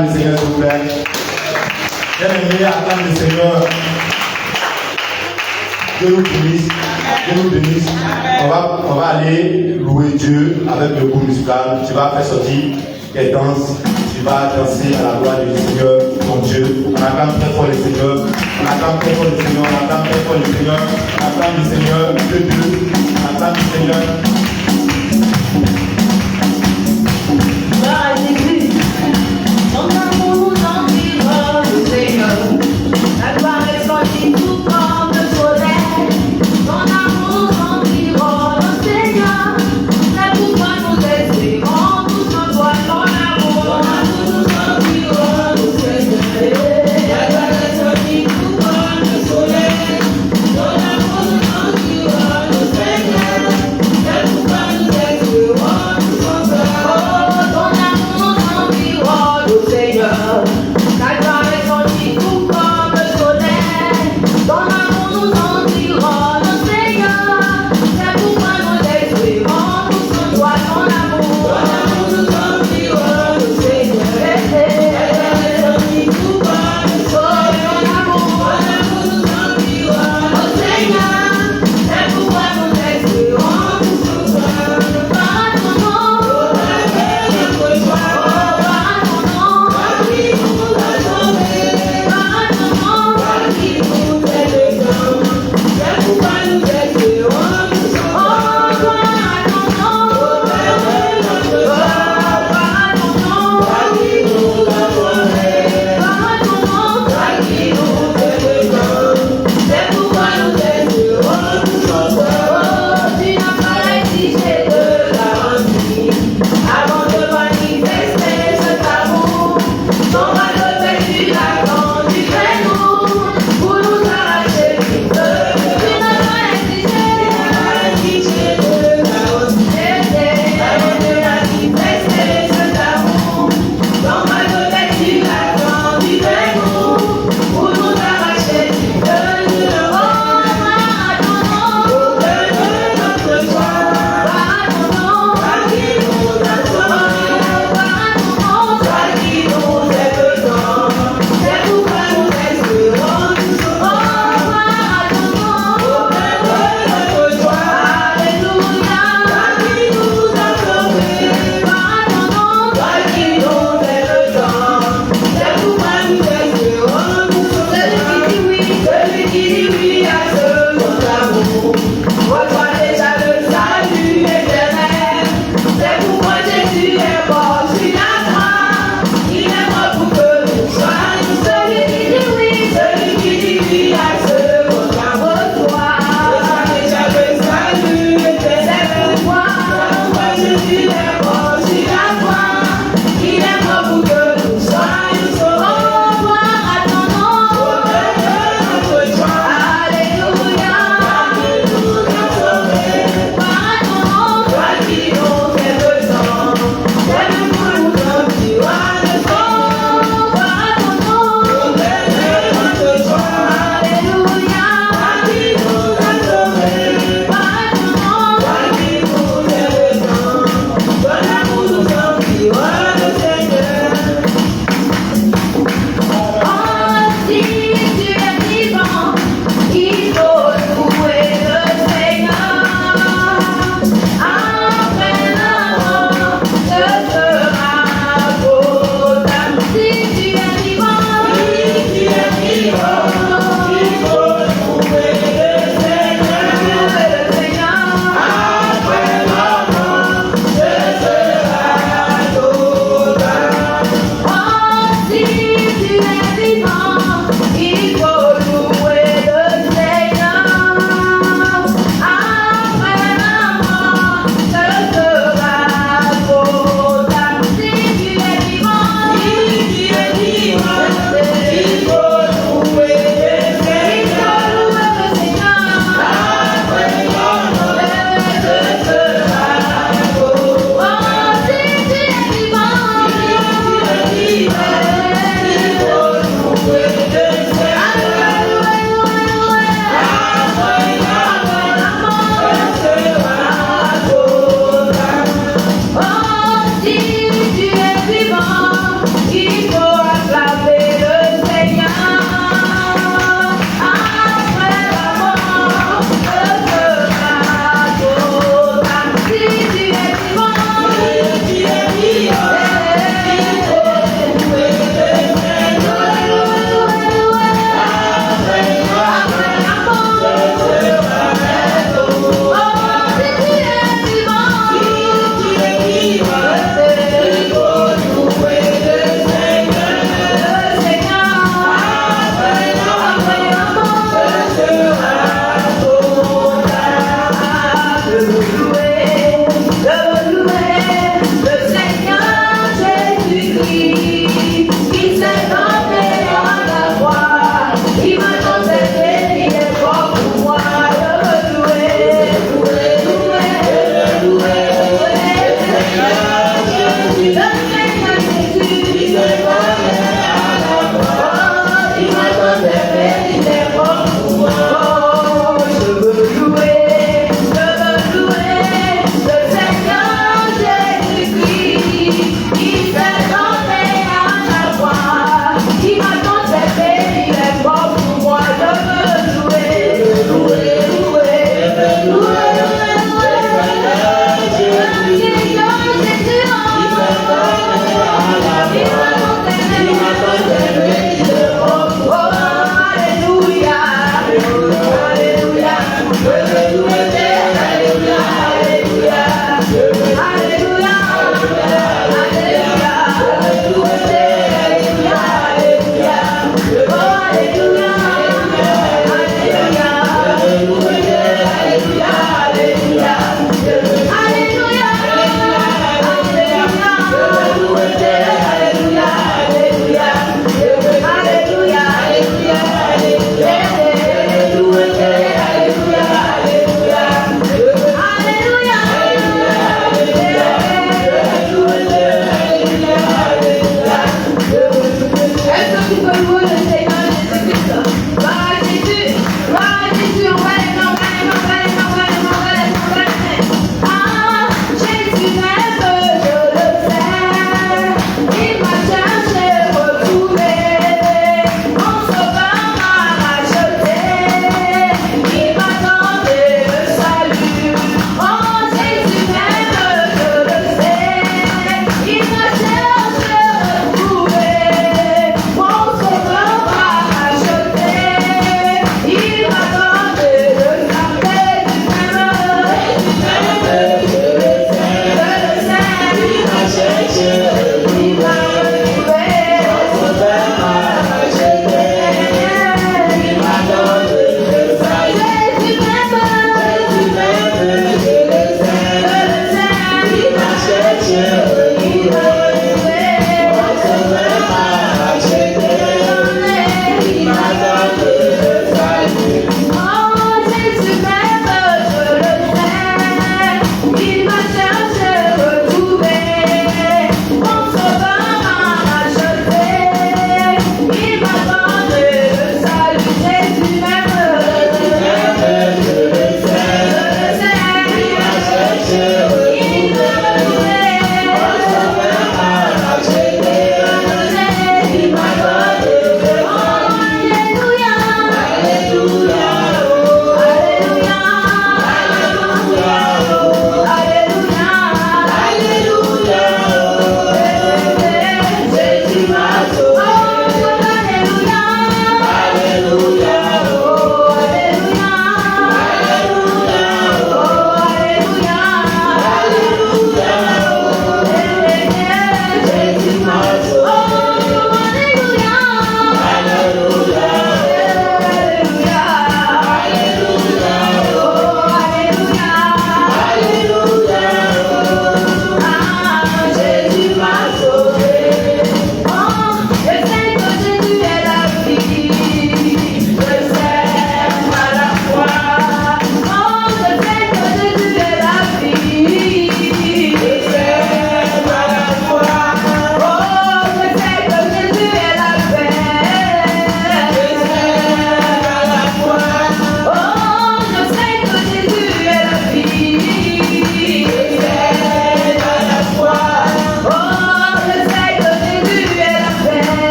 acclame le Seigneur, s'il vous plaît. Bien-aimé, acclame le Seigneur. Dieu nous bénisse. Dieu nous bénisse. On va aller louer Dieu avec le groupe musical. Tu vas faire sortir les danses. Tu vas danser à la gloire du Seigneur, ton Dieu. On acclame très fort le Seigneur. On acclame très fort le Seigneur. On acclame très fort le Seigneur. On acclame le Seigneur. Dieu. On acclame le Seigneur. Gloire à Jésus. Ton amour nous environne, Seigneur. La gloire est sortie tout comme le soleil. Ton amour nous environne, Seigneur. C'est pourquoi nous espérons tous en toi, ton amour. Ton amour nous environne, Seigneur. La gloire est sortie tout comme le soleil. Ton amour nous environne, Seigneur. C'est pourquoi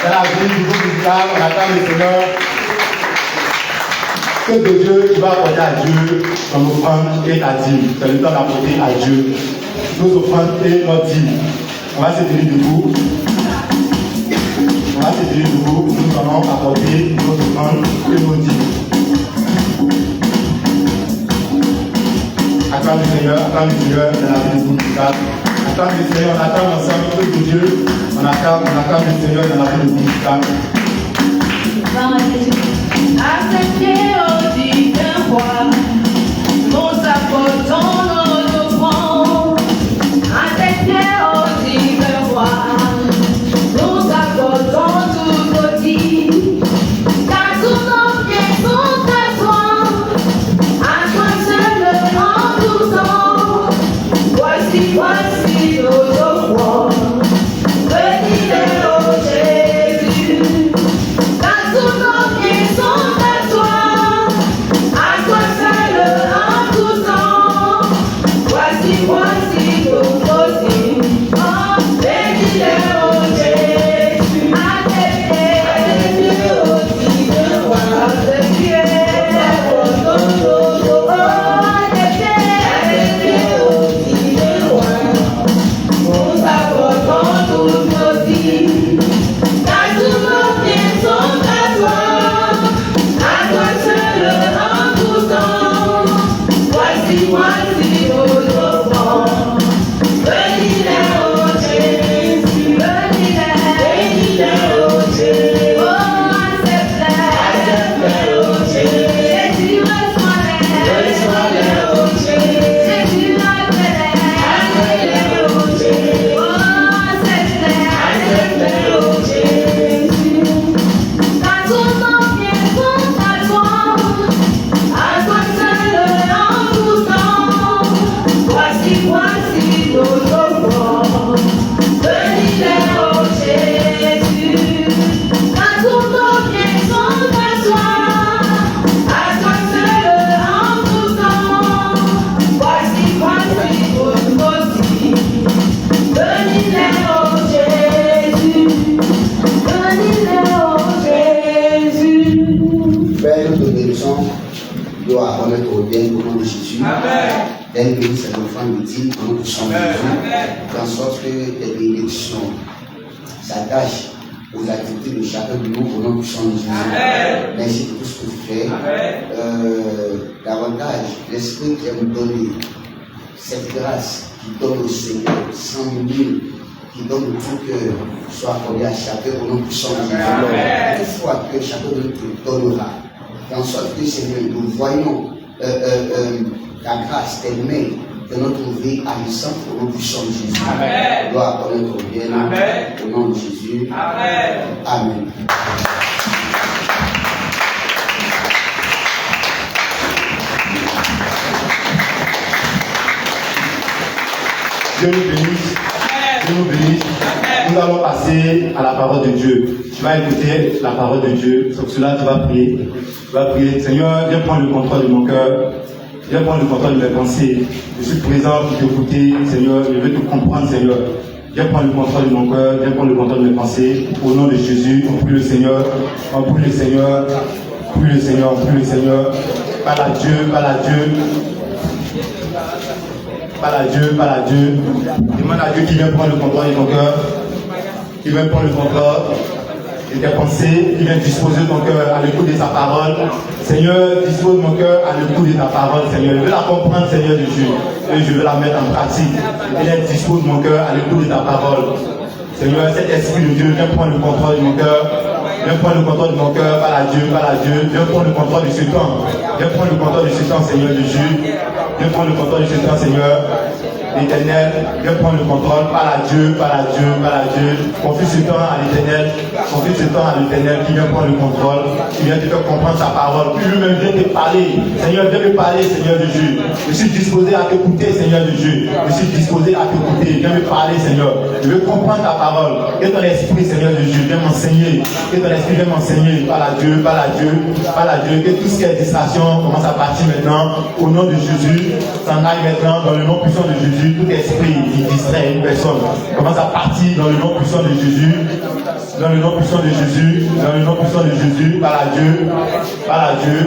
dans la vie du groupe musical, on attend le Seigneur. Que de Dieu, tu vas apporter à Dieu ton offrande et ta dîme. C'est le temps d'apporter à Dieu nos offrandes et notre dîme. On va se tenir debout. On va se tenir debout. Nous allons apporter nos offrandes et nos dîmes. Attends le Seigneur dans la vie du groupe musical. Attends le Seigneur, on attend ensemble que de Dieu. On attend le Seigneur dans la vie du groupe musical. Acceptez au divin roi, nous apportons nos offrandes. Acceptez au divin roi, nous apportons tous nos dîmes. Car tous nos pieds sont à toi seul en tout temps. Voici nos offrandes, venez au Jésus. Car tous nos pieds sont à toi seul en tout temps. Voici nos dîmes. Oh, venez au Jésus. Acceptez au divin roi, acceptez au divin roi. Nous apportons tous nos dîmes. Car tous nos pieds sont à toi seul en tout temps. Voici nos offrandes. Venez au Jésus, venez au Jésus. Oh, acceptez au Jésus. Jésus, reçois-les au Jésus. Jésus, acceptez au Jésus. Oh, acceptez au Jésus. Car tous nos pieds sont à toi seul en tout temps. Voici nos offrandes. Venez au Jésus. Car tous nos pieds sont à toi seul en tout temps. Voici nos dîmes. Venez au Jésus. Venez au Jésus. Père, nous te bénissons, gloire, honneur, au bien au nom de Jésus. Aide bénis cette offrande de dîme au nom de son Jésus. Fais en sorte que tes bénédictions s'attachent aux activités de chacun de nous au nom de son Jésus. Merci pour tout ce que tu fais. Davantage, l'Esprit qui nous donne cette grâce qui donne au Seigneur 100 000, qui donne tout cœur, soit accordé à chacun au nom de son Jésus. Une fois que chacun de nous te donnera, fais en sorte que Seigneur, nous voyons la grâce, tes mains de notre vie agissante au nom de son Jésus. Gloire à notre bien, au nom de Jésus. Amen. Dieu nous bénisse. Dieu nous bénisse. Nous allons passer à la parole de Dieu. Tu vas écouter la parole de Dieu. Sur cela, tu vas prier. Tu vas prier. Seigneur, viens prendre le contrôle de mon cœur. Viens prendre le contrôle de mes pensées. Je suis présent pour t'écouter, Seigneur. Je veux te comprendre, Seigneur. Viens prendre le contrôle de mon cœur. Viens prendre le contrôle de mes pensées. Au nom de Jésus, on prie le Seigneur. On prie le Seigneur. On prie le Seigneur. On prie le Seigneur. Parle à Dieu. Parle à Dieu. Parle à Dieu, parle à Dieu. Demande à Dieu qui vient prendre le contrôle de ton cœur, qui vient prendre le contrôle de tes pensées, qui vient disposer ton cœur à l'écoute de sa parole. Seigneur, dispose mon cœur à l'écoute de ta parole, Seigneur. Je veux la comprendre, Seigneur de Dieu, et je veux la mettre en pratique. Et dispose mon cœur à l'écoute de ta parole. Seigneur, cet esprit de Dieu, viens prendre le contrôle de mon cœur. Viens prendre le contrôle de mon cœur, parle à Dieu, parle à Dieu. Viens prendre le contrôle de ce temps. Viens prendre le contrôle de ce temps, Seigneur Jésus. Viens prendre le contrôle de ce temps, Seigneur. L'Éternel, viens prendre le contrôle, parle à Dieu, parle à Dieu, parle à Dieu. Confie ce temps à l'Éternel, confie ce temps à l'Éternel qui vient prendre le contrôle, qui vient te faire comprendre sa parole, puis lui-même vient te parler. Seigneur, viens me parler, Seigneur Jésus. Je suis disposé à t'écouter, Seigneur Jésus. Je suis disposé à t'écouter. Viens me parler, Seigneur. Je veux comprendre ta parole. Que ton esprit, Seigneur Jésus, viens m'enseigner. Que ton esprit vienne m'enseigner. Parle à Dieu, parle à Dieu, parle à Dieu. Que tout ce qui est distraction commence à partir maintenant. Au nom de Jésus, s'en aille maintenant dans le nom puissant de Jésus. Tout esprit qui distrait une personne commence à partir dans le nom puissant de Jésus. Dans le nom puissant de Jésus, dans le nom puissant de Jésus, parle à Dieu, parle à Dieu,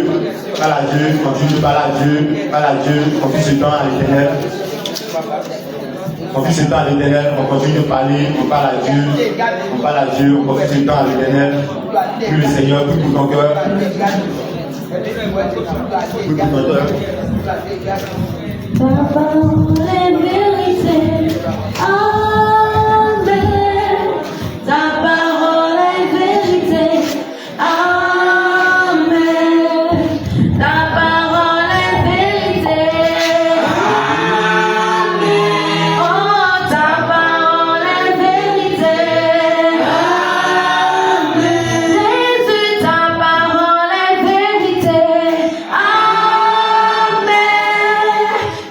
parle à Dieu, continue de parler à Dieu, parle à Dieu, confie ce temps à l'Éternel. Confie ce temps à l'Éternel, on continue de parler, on parle à Dieu, on parle à Dieu, on confie ce temps à l'Éternel. Prie le Seigneur, prie pour ton cœur. Prie pour ton cœur. Ta parole est vérité. Amen. Ta parole est vérité. Amen. Ta parole est vérité. Amen. Oh, ta parole est vérité. Amen. Jésus, ta parole est vérité. Amen.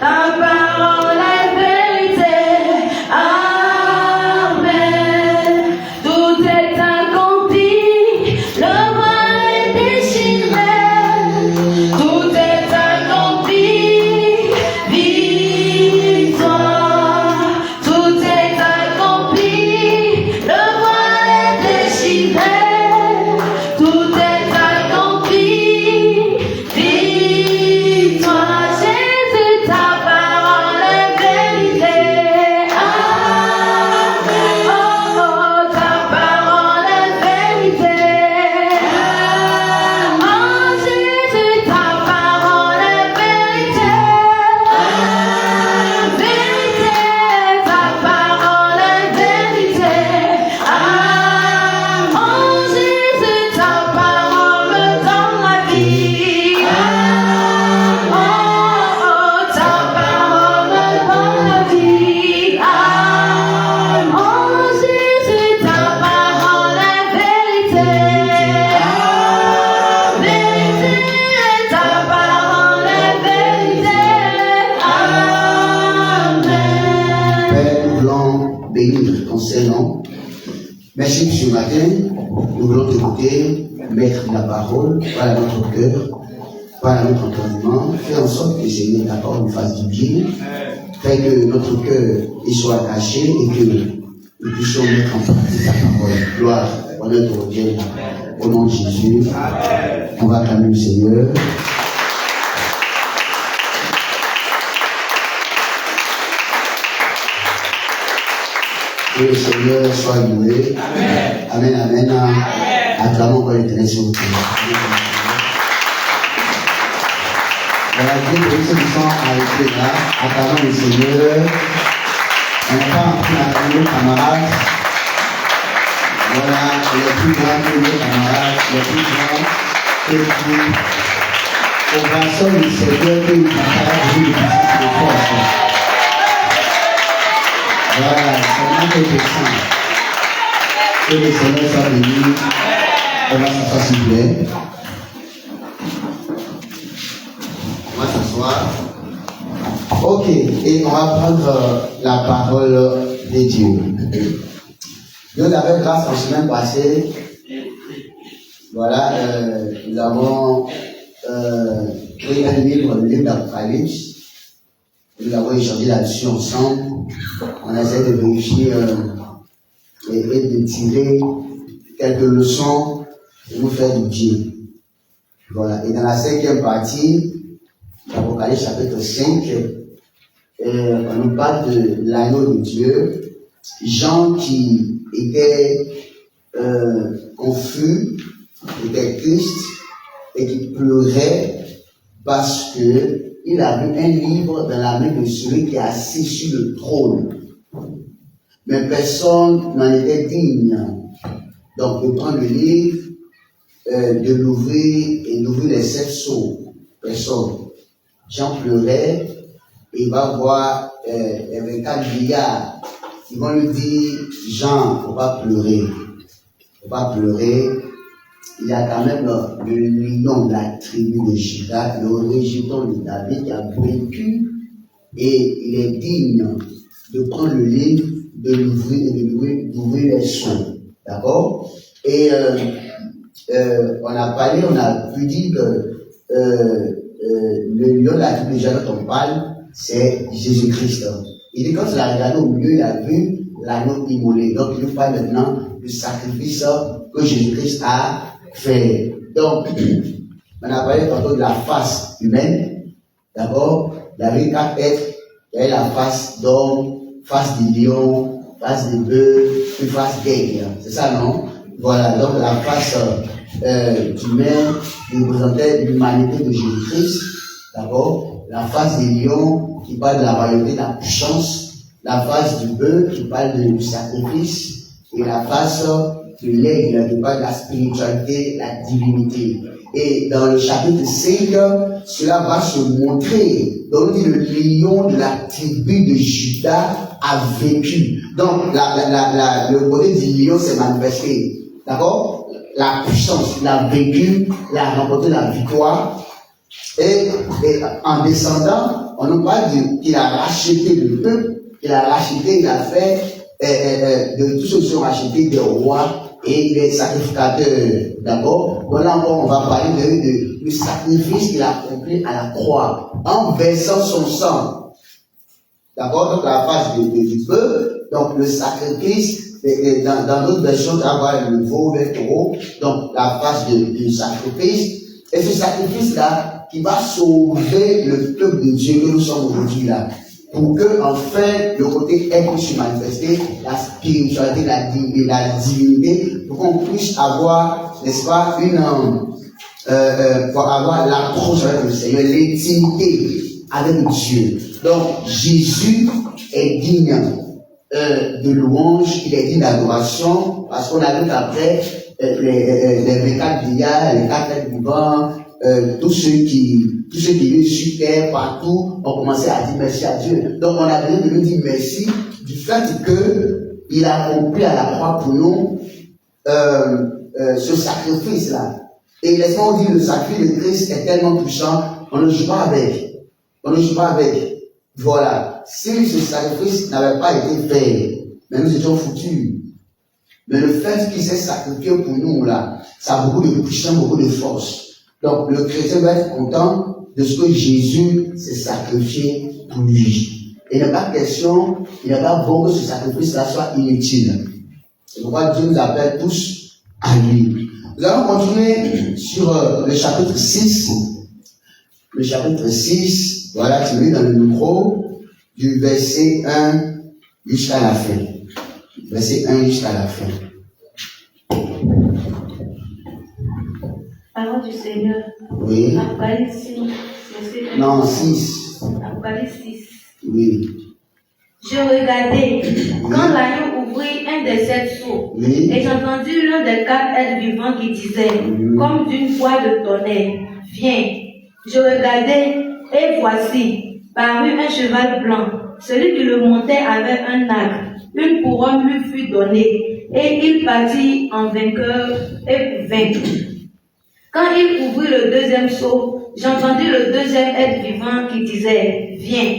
Ta parole est vérité. Amen. Tout est accompli. Le voile est déchiré. Tout est accompli. Victoire. Tout est accompli. Le voile est déchiré. Tout est accompli. Victoire. Jésus, ta parole est vérité. Amen. Oh, oh, ta parole est vérité. Oh, Jésus, ta parole est vérité. Vérité, ta parole est vérité. Oh, Jésus, ta parole dans la vie. Oh, oh, ta parole dans la vie. Oh, Jésus, ta parole est vérité. Vérité, ta parole est vérité. Amen. Père, nous voulons bénir ton Saint-Nom. Merci pour ce matin. Nous voulons t'écouter, mettre la parole, par notre cœur, par notre entendement. Fais en sorte que Seigneur, ta parole nous fasse du bien. Fais que notre cœur y soit attaché et que nous puissions mettre en pratique ta parole. Gloire, honneur au Dieu. Au nom de Jésus, on va acclamer le Seigneur. Que le Seigneur soit loué. Amen, amen. Acclamons encore l'Éternel s'il vous plaît. Voilà, Dieu pour ceux qui sont arrêtés là, acclamons le Seigneur. On n'a pas appris à acclamer nos camarades. Voilà, les plus grands que nos camarades, les plus grands que nous. Au brasseur du Seigneur, que nous partageons de puissance de force. Voilà, seulement quelques saints. Que le Seigneur soit béni. On va s'asseoir s'il vous plaît. On va s'asseoir. Ok, et on va prendre la parole de Dieu. Dieu nous avait grâce en semaine passée. Voilà, nous avons créé un livre, le livre d'Apocalypse. Nous avons échangé là-dessus ensemble. On essaie de vérifier et de tirer quelques leçons et nous faire du bien. Voilà. Et dans la 5e partie, l'Apocalypse chapitre 5, on nous parle de l'agneau de Dieu. Jean qui était confus, était triste et qui pleurait parce que il a vu un livre dans la main de celui qui est assis sur le trône. Mais personne n'en était digne. Donc, de prendre le livre, de l'ouvrir et d'ouvrir les 7 sceaux. Personne. Jean pleurait et il va voir les 24 vieillards. Ils vont lui dire, Jean, il ne faut pas pleurer. Il ne faut pas pleurer. Il y a quand même le lion de la tribu de Juda, le régiment de David qui a vaincu et il est digne de prendre le livre, de l'ouvrir et d'ouvrir les sceaux. D'accord? Et on a parlé, on a pu dire que le lion de la tribu de Juda dont on parle, c'est Jésus-Christ. Il dit quand il a regardé au milieu, il a vu l'agneau immolé. Donc il nous parle maintenant le sacrifice que Jésus-Christ a fait. Donc, on a parlé tantôt de la face humaine. D'abord, il y avait 4 êtres. Il y avait la face d'homme, face de lion, face de bœuf, puis face d'aigle. C'est ça, non? Voilà, donc la face humaine représentait l'humanité de Jésus-Christ. D'abord, la face des lions qui parle de la royauté, de la puissance. La face du bœuf qui parle du sacrifice. Et la face de l'aigle qui parle de la spiritualité, la divinité. Et dans le chapitre 5, cela va se montrer. Donc, le lion de la tribu de Juda a vécu. Donc, le côté du lion s'est manifesté. D'accord? La puissance, il a vécu, il a remporté la victoire. Et en descendant, on nous parle qu'il a racheté le peuple, il a racheté, il a fait de tous ceux qui sont rachetés des rois et les sacrificateurs. D'accord? Donc là encore, on va parler du sacrifice qu'il a accompli à la croix, en versant son sang. D'accord? Donc la face du peuple, donc le sacrifice, dans d'autres versions, on va avoir le veau, le taureau, donc la face du sacrifice. Et ce sacrifice-là, qui va sauver le peuple de Dieu que nous sommes aujourd'hui là. Pour que, enfin, le côté être puisse manifester, la spiritualité, la divinité, pour qu'on puisse avoir, n'est-ce pas, pour avoir l'approche avec le Seigneur, l'intimité avec Dieu. Donc, Jésus est digne de louange, il est digne d'adoration, parce qu'on a vu qu'après, les 24 vieillards, les 4 êtres vivants, tous ceux qui vivent sur terre, partout, ont commencé à dire merci à Dieu. Donc, on a besoin de lui dire merci du fait qu'il a accompli à la croix pour nous ce sacrifice-là. Et laisse-moi dire, le sacrifice de Christ est tellement puissant, on ne joue pas avec. On ne joue pas avec. Voilà. Si ce sacrifice n'avait pas été fait, mais nous étions foutus. Mais le fait qu'il s'est sacrifié pour nous, là, ça a beaucoup de puissance, beaucoup de force. Donc, le chrétien va être content de ce que Jésus s'est sacrifié pour lui. Il n'est pas question, il n'est pas bon que ce sacrifice-là soit inutile. C'est pourquoi Dieu nous appelle tous à lui. Nous allons continuer sur le chapitre 6. Le chapitre 6, voilà, tu lis dans le micro, du verset 1 jusqu'à la fin. Verset 1 jusqu'à la fin. Parole du Seigneur. Oui. Apocalypse 6. Verset 1. Non, 6. Apocalypse 6. Oui. Je regardais quand l'agneau ouvrit un des 7 sceaux, Oui. et j'entendis l'un des 4 êtres vivants qui disait, comme d'une voix de tonnerre, viens. Je regardais, et voici, parut un cheval blanc. Celui qui le montait avait un arc. Une couronne lui fut donnée, et il partit en vainqueur et vaincu. Quand il ouvrit le deuxième sceau, j'entendis le deuxième être vivant qui disait, viens.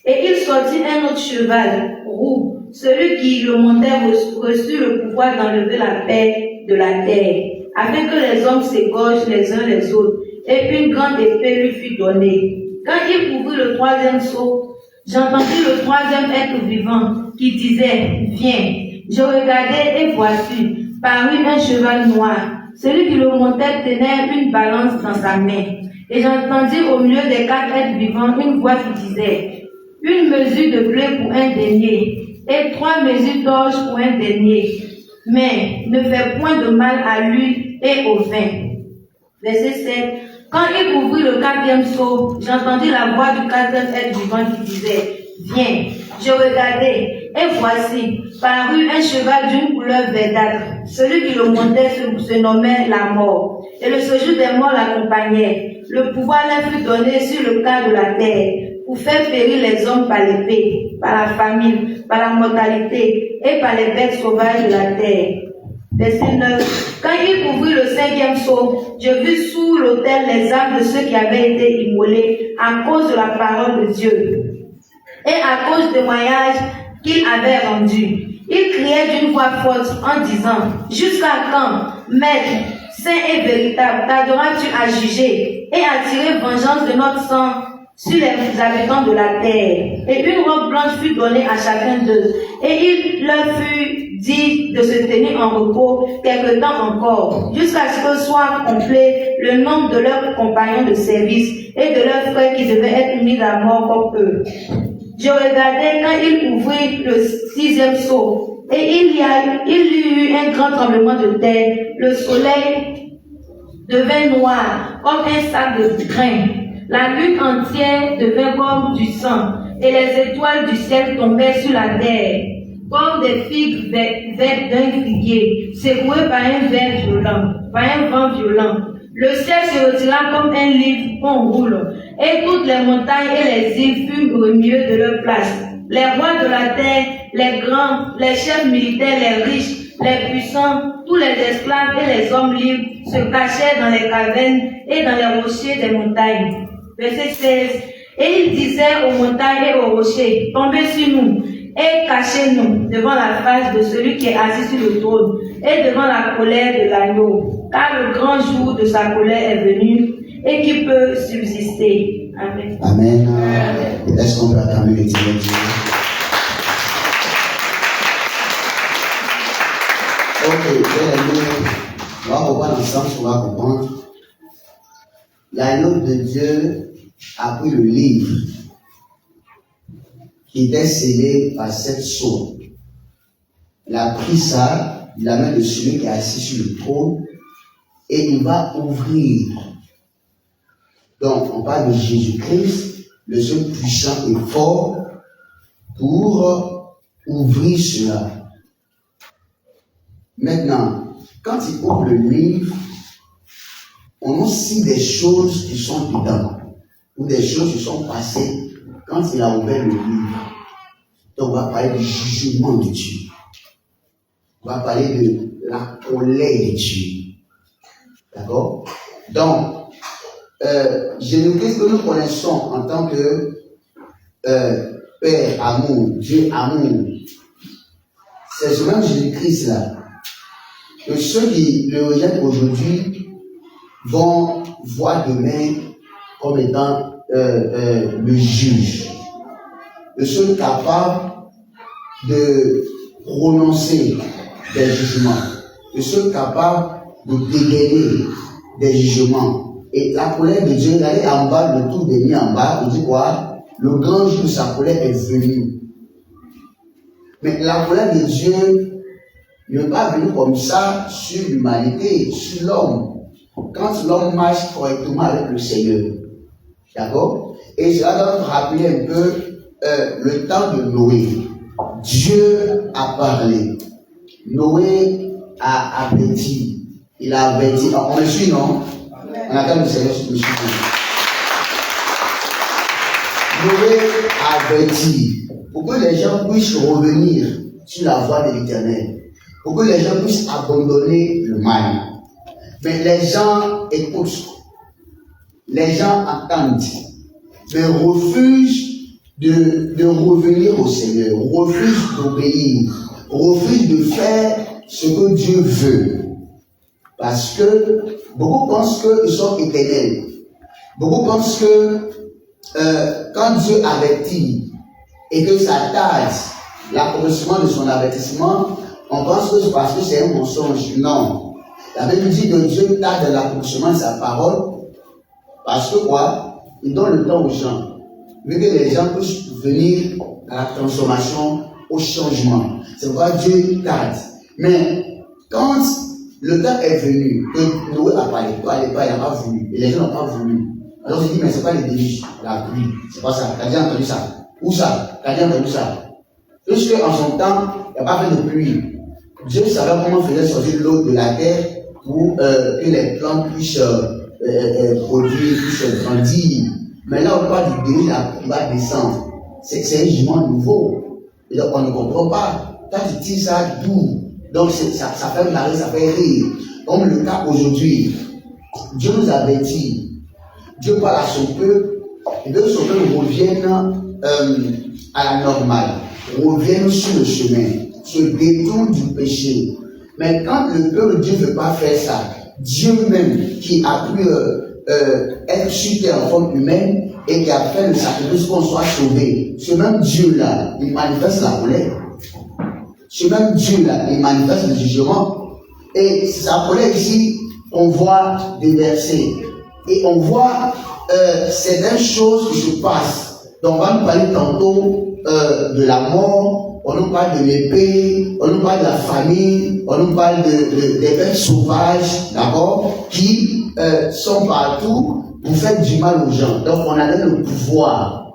Et il sortit un autre cheval, roux. Celui qui le montait reçut le pouvoir d'enlever la paix de la terre, afin que les hommes s'égorgent les uns les autres, et une grande épée lui fut donnée. Quand il ouvrit le troisième sceau, j'entendis le troisième être vivant qui disait, viens. Je regardai et voici, parut un cheval noir. Celui qui le montait tenait une balance dans sa main. Et j'entendis au milieu des 4 êtres vivants une voix qui disait, une mesure de blé pour un denier, et 3 mesures d'orge pour un denier. Mais ne fais point de mal à l'huile et au vin. Verset 7. Quand il ouvrit le 4e sceau, j'entendis la voix du 4e être vivant qui disait, viens. Je regardai, et voici, parut un cheval d'une couleur verdâtre. Celui qui le montait se nommait la mort, et le séjour des morts l'accompagnait. Le pouvoir leur fut donné sur le quart de la terre, pour faire périr les hommes par l'épée, par la famine, par la mortalité, et par les bêtes sauvages de la terre. Verset 9. Quand il ouvrit le 5e sceau, je vis sous l'autel les âmes de ceux qui avaient été immolés à cause de la parole de Dieu et à cause du témoignage qu'il avait rendu. Il criait d'une voix forte en disant, jusqu'à quand, Maître, saint et véritable, tarderas-tu à juger et à tirer vengeance de notre sang sur les habitants de la terre. Et une robe blanche fut donnée à chacun d'eux. Et il leur fut dit de se tenir en repos quelque temps encore, jusqu'à ce que soit complet le nombre de leurs compagnons de service et de leurs frères qui devaient être mis à mort comme eux. Je regardais quand il ouvrit le 6e sceau, et il y eut un grand tremblement de terre. Le soleil devint noir comme un sac de grain. La lune entière devint comme du sang, et les étoiles du ciel tombaient sur la terre, comme des figues vertes d'un figuier, secouées par un vent violent. Le ciel se retira comme un livre qu'on roule, et toutes les montagnes et les îles furent remuées de leur place. Les rois de la terre, les grands, les chefs militaires, les riches, les puissants, tous les esclaves et les hommes libres se cachèrent dans les cavernes et dans les rochers des montagnes. Verset 16. Et il disait aux montagnes et aux rochers, tombez sur nous et cachez-nous devant la face de celui qui est assis sur le trône et devant la colère de l'agneau, car le grand jour de sa colère est venu et qui peut subsister. Amen. Amen. Est-ce qu'on peut acclamer l'éternel Dieu? Ok, on va reprendre ensemble, on va comprendre. L'agneau de Dieu a pris le livre qui était scellé par 7 sceaux. Il a pris ça, il l'a mis de celui qui est assis sur le trône et il va ouvrir. Donc, on parle de Jésus-Christ, le seul puissant et fort pour ouvrir cela. Maintenant, quand il ouvre le livre, on a aussi des choses qui sont dedans, ou des choses qui sont passées quand il a ouvert le livre. Donc, on va parler du jugement de Dieu. On va parler de la colère de Dieu. D'accord? Donc, Jésus-Christ que nous connaissons en tant que Père amour, Dieu amour, c'est ce même Jésus-Christ-là que ceux qui le rejettent aujourd'hui vont voir demain comme étant le juge, le seul capable de prononcer des jugements, le seul capable de dégainer des jugements. Et la colère de Dieu, elle est en bas, le tout dernier en bas, on dit quoi? Le grand jour de sa colère est venu. Mais la colère de Dieu ne n'est pas venue comme ça sur l'humanité, sur l'homme. Quand l'homme marche correctement avec le Seigneur. D'accord? Et cela doit nous rappeler un peu le temps de Noé. Dieu a parlé. Noé a averti. Il a averti. On me suit, non? On attend le Seigneur sur le sujet. Noé a averti pour que les gens puissent revenir sur la voie de l'Éternel. Pour que les gens puissent abandonner le mal. Mais les gens écoutent. Les gens entendent. Mais refusent de revenir au Seigneur. Refusent d'obéir. Refusent de faire ce que Dieu veut. Parce que beaucoup pensent qu'ils sont éternels. Beaucoup pensent que quand Dieu avertit et que ça tarde l'accomplissement de son avertissement, on pense que c'est parce que c'est un mensonge. Non. La Bible dit que Dieu tarde l'accomplissement de sa parole parce que quoi? Il donne le temps aux gens. Vu que les gens puissent venir à la transformation, au changement. C'est pourquoi Dieu tarde. Mais quand le temps est venu, que Noé a parlé, toi, il n'a pas voulu, et les gens n'ont pas voulu. Alors il dit, mais c'est pas les déluges, la pluie, c'est pas ça. T'as déjà entendu ça? Où ça? T'as déjà entendu ça? Puisque en son temps, il n'y a pas fait de pluie. Dieu savait comment faisait sortir l'eau de la terre pour que les plantes puissent produire, puissent grandir. Mais là, on parle du déluge, il va descendre. C'est un jugement nouveau. Et donc, on ne comprend pas. Quand tu tires ça d'où? Donc, ça fait marrer, ça fait rire. Comme le cas aujourd'hui. Dieu nous avertit. Dieu parle à son peuple. Et que son peuple revienne à la normale. Revienne sur le chemin. Se détourne du péché. Mais quand le peuple de Dieu ne veut pas faire ça, Dieu même qui a pu être sur terre en forme humaine, et qui a fait le sacrifice qu'on soit sauvé, ce même Dieu-là, il manifeste la colère. Ce même Dieu-là, il manifeste le jugement. Et sa colère ici, on voit des versets. Et on voit certaines choses qui se passent. Donc on va nous parler tantôt de la mort, on nous parle de l'épée, on nous parle de la famine, on nous parle des bêtes sauvages, d'accord, qui sont partout pour faire du mal aux gens. Donc on a le pouvoir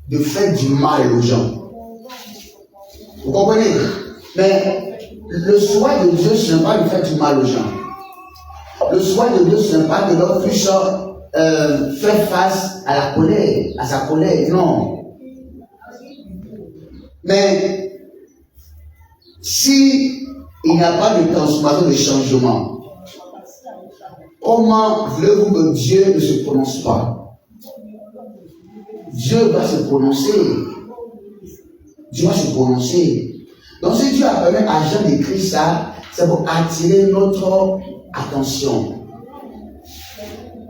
de faire du mal aux gens. Vous comprenez? Mais le souhait de Dieu, ce n'est pas de faire du mal aux gens. Le souhait de Dieu, ce n'est pas que l'homme puisse faire face à la colère, à sa colère, non. Mais si il n'y a pas de transformation, de changement, comment voulez-vous que Dieu ne se prononce pas? Dieu va se prononcer. Dieu va se prononcer. Donc si Dieu a permis à Jean d'écrire ça, c'est pour attirer notre attention.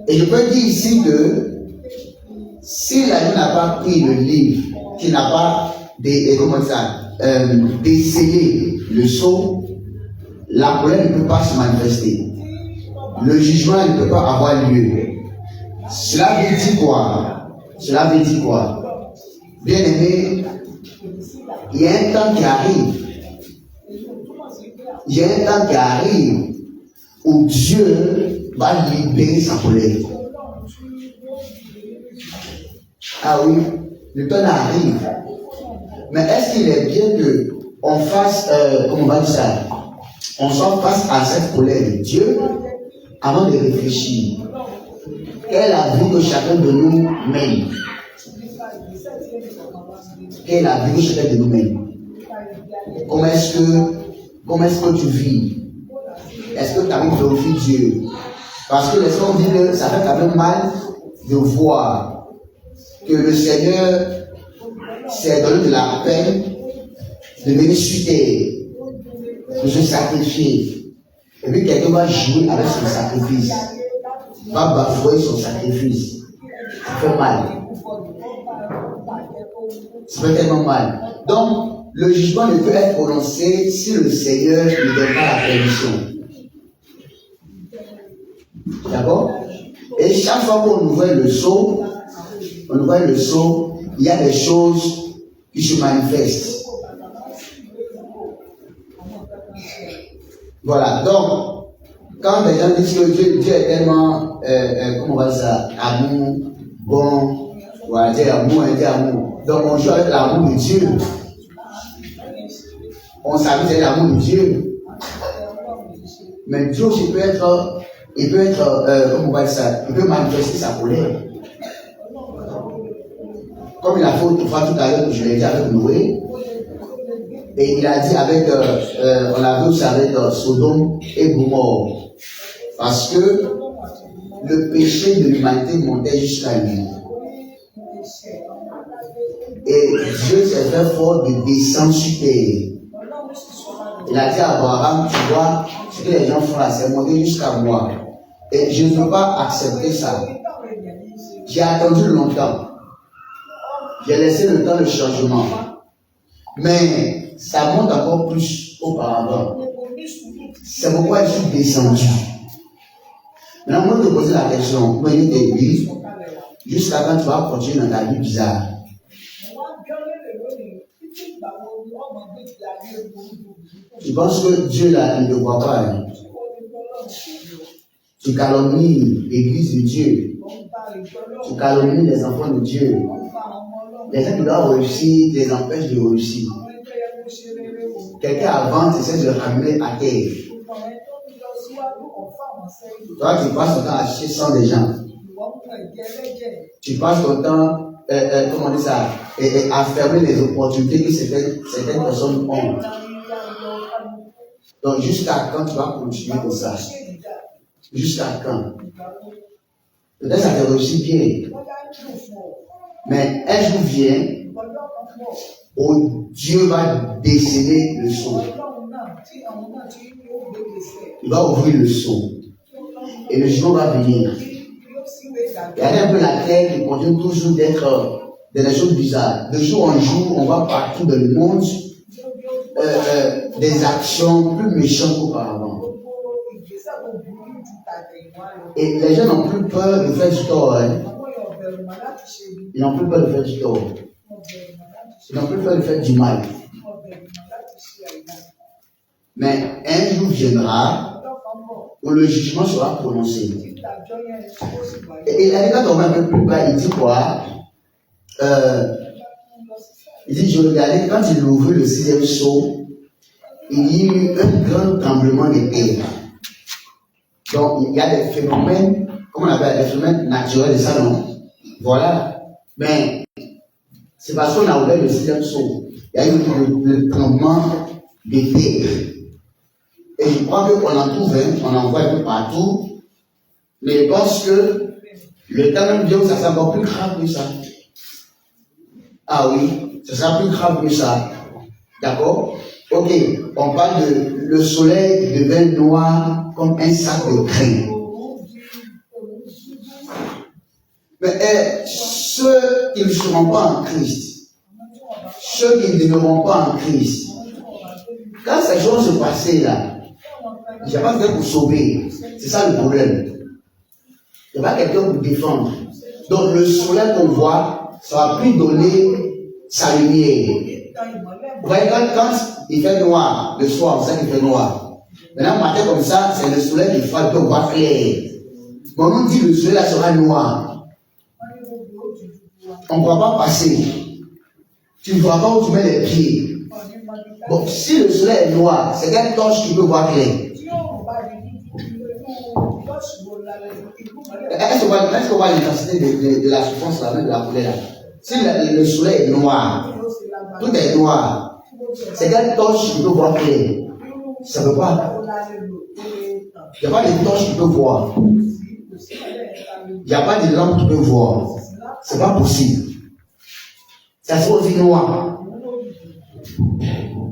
Et je peux dire ici que si l'agneau n'a pas pris le livre, qu'il n'a pas décellé le sceau, la colère ne peut pas se manifester. Le jugement ne peut pas avoir lieu. Cela veut dire quoi? Cela veut dire quoi? Bien aimé, il y a un temps qui arrive. Il y a un temps qui arrive où Dieu va libérer sa colère. Ah oui, le temps arrive. Mais est-ce qu'il est bien qu'on fasse, comment on va dire ça, on soit face à cette colère de Dieu avant de réfléchir? Quelle est la vie que chacun de nous mène? Quelle est la vie que chacun de nous mène? Comment est-ce que tu vis? Est-ce que tu as glorifié Dieu? Parce que laissons dire, ça fait quand même mal de voir que le Seigneur s'est donné de la peine de venir sur terre, de se sacrifier. Et puis quelqu'un va jouer avec son sacrifice, va bafouer son sacrifice. Ça fait mal. Ça fait tellement mal. Donc, le jugement ne peut être prononcé si le Seigneur ne donne pas la permission. D'accord? Et chaque fois qu'on ouvre le sceau, il y a des choses qui se manifestent. Voilà, donc, quand les gens disent que Dieu est tellement, comment on va dire ça, amour, bon, voilà, Dieu est amour. Donc on joue avec l'amour de Dieu. On s'amuse avec l'amour de Dieu. Mais Dieu aussi peut être, comment on va dire ça, il peut manifester sa colère. Comme il a fait autrefois tout à l'heure, que je l'ai dit avec Noé, et il a dit avec, on l'a vu aussi avec Sodome et Gomorrhe, parce que le péché de l'humanité montait jusqu'à lui. Et Dieu s'est fait fort de descendre sur terre. Il a dit à Abraham, tu vois, ce que les gens font là, c'est monter jusqu'à moi. Et je ne peux pas accepter ça. J'ai attendu longtemps. J'ai laissé le temps de changement. Mais ça monte encore plus auparavant. C'est pourquoi je suis descendu. Maintenant, moi, je te pose la question, comment il est église, jusqu'à quand tu vas continuer dans ta vie bizarre? Tu penses que Dieu là, il ne voit pas. Hein? Tu calomnies l'église de Dieu. Tu calomnies les enfants de Dieu. Les gens qui doivent réussir les empêchent de réussir. Quelqu'un avance, essaie de le ramener à terre. Toi, tu passes ton temps à chercher sans des gens. Tu passes ton temps, comment dire ça, à fermer les opportunités que certaines personnes ont. Donc, jusqu'à quand tu vas continuer comme ça? Jusqu'à quand? Peut-être ça te réussit bien. Mais un jour vient où Dieu va déceler le sceau. Il va ouvrir le sceau. Et le jugement va venir. Il y a un peu la terre qui continue toujours d'être des choses bizarres. De jour en jour, on voit partout dans le monde des actions plus méchantes qu'auparavant. Et les gens n'ont plus peur de faire du tort. Hein. Ils n'ont plus peur de faire du tort. Ils n'ont plus peur de faire du mal. Mais un jour viendra où le jugement sera prononcé. Et quand on va un peu plus bas, il dit quoi? Il dit, je regardais, quand il ouvrit le 6e sceau, il y eut un grand tremblement de terre. Donc, il y a des phénomènes, comment on appelle, des phénomènes naturels de ça, non? Voilà. Mais, c'est parce qu'on a ouvert le 6e sceau. Il y a eu le tremblement de terre. Et je crois qu'on en trouve, on en voit un peu partout. Mais je pense que le temps même vient où ça sera encore plus grave que ça. Ah oui, ça sera plus grave que ça. D'accord? Ok, on parle de le soleil devient noir comme un sac de crin. Mais ceux qui ne seront pas en Christ, ceux qui ne demeureront pas en Christ, quand ces choses se passaient là, il n'y a pas quelqu'un pour sauver. C'est ça le problème. Il n'y a pas quelqu'un pour défendre. Donc le soleil qu'on voit, ça va plus donner sa lumière. Vous voyez, quand il fait noir, le soir, on sait qu'il fait noir. Maintenant, le matin comme ça, c'est le soleil qui frappe, on voit clair. Mais on nous dit le soleil là sera noir. On ne va pas passer. Tu ne vois pas où tu mets les pieds. Bon, si le soleil est noir, c'est quelle torche qui peut voir clair? Est-ce qu'on voit l'intensité de la souffrance là, même de la colère là? Si le soleil est noir, tout est noir, c'est quelle torche qui peut voir clair? Ça ne peut pas. Il n'y a pas de torche qui peut voir. Il n'y a pas de lampe qui peut voir. Ce n'est pas possible. Ça sera aussi noir.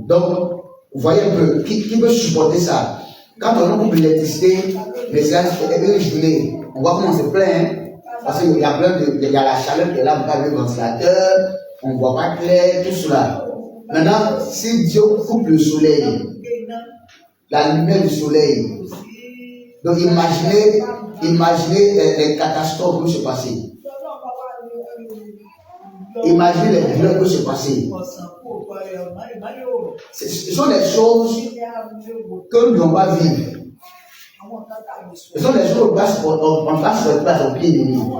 Donc, vous voyez un peu, qui peut supporter ça? Quand on a coupe l'électricité, les séances, on voit comment on se plaint, hein? Parce qu'il y a plein de, il y a la chaleur qui est là, on parle le ventilateur, on ne voit pas clair, tout cela. Maintenant, si Dieu coupe le soleil, la lumière du soleil, donc imaginez les catastrophes qui peuvent se passer. Imaginez les douleurs qui peuvent se passer. Ce sont des choses que nous ne devons pas vivre. Ce sont des choses qu'on passe sur place au pied de nous.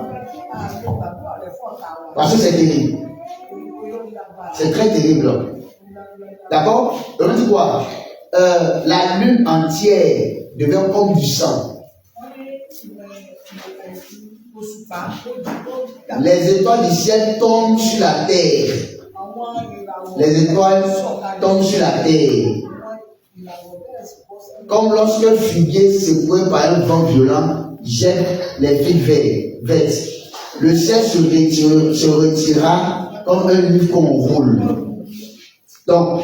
Parce que c'est terrible. C'est très terrible. D'accord? Donc on dit quoi? La lune entière devient comme du sang. Les étoiles du ciel tombent sur la terre. Les étoiles tombent sur la terre. Comme lorsque le figuier secoué par un vent violent jette les figues vertes. Le ciel se retirera comme un livre qu'on roule. Donc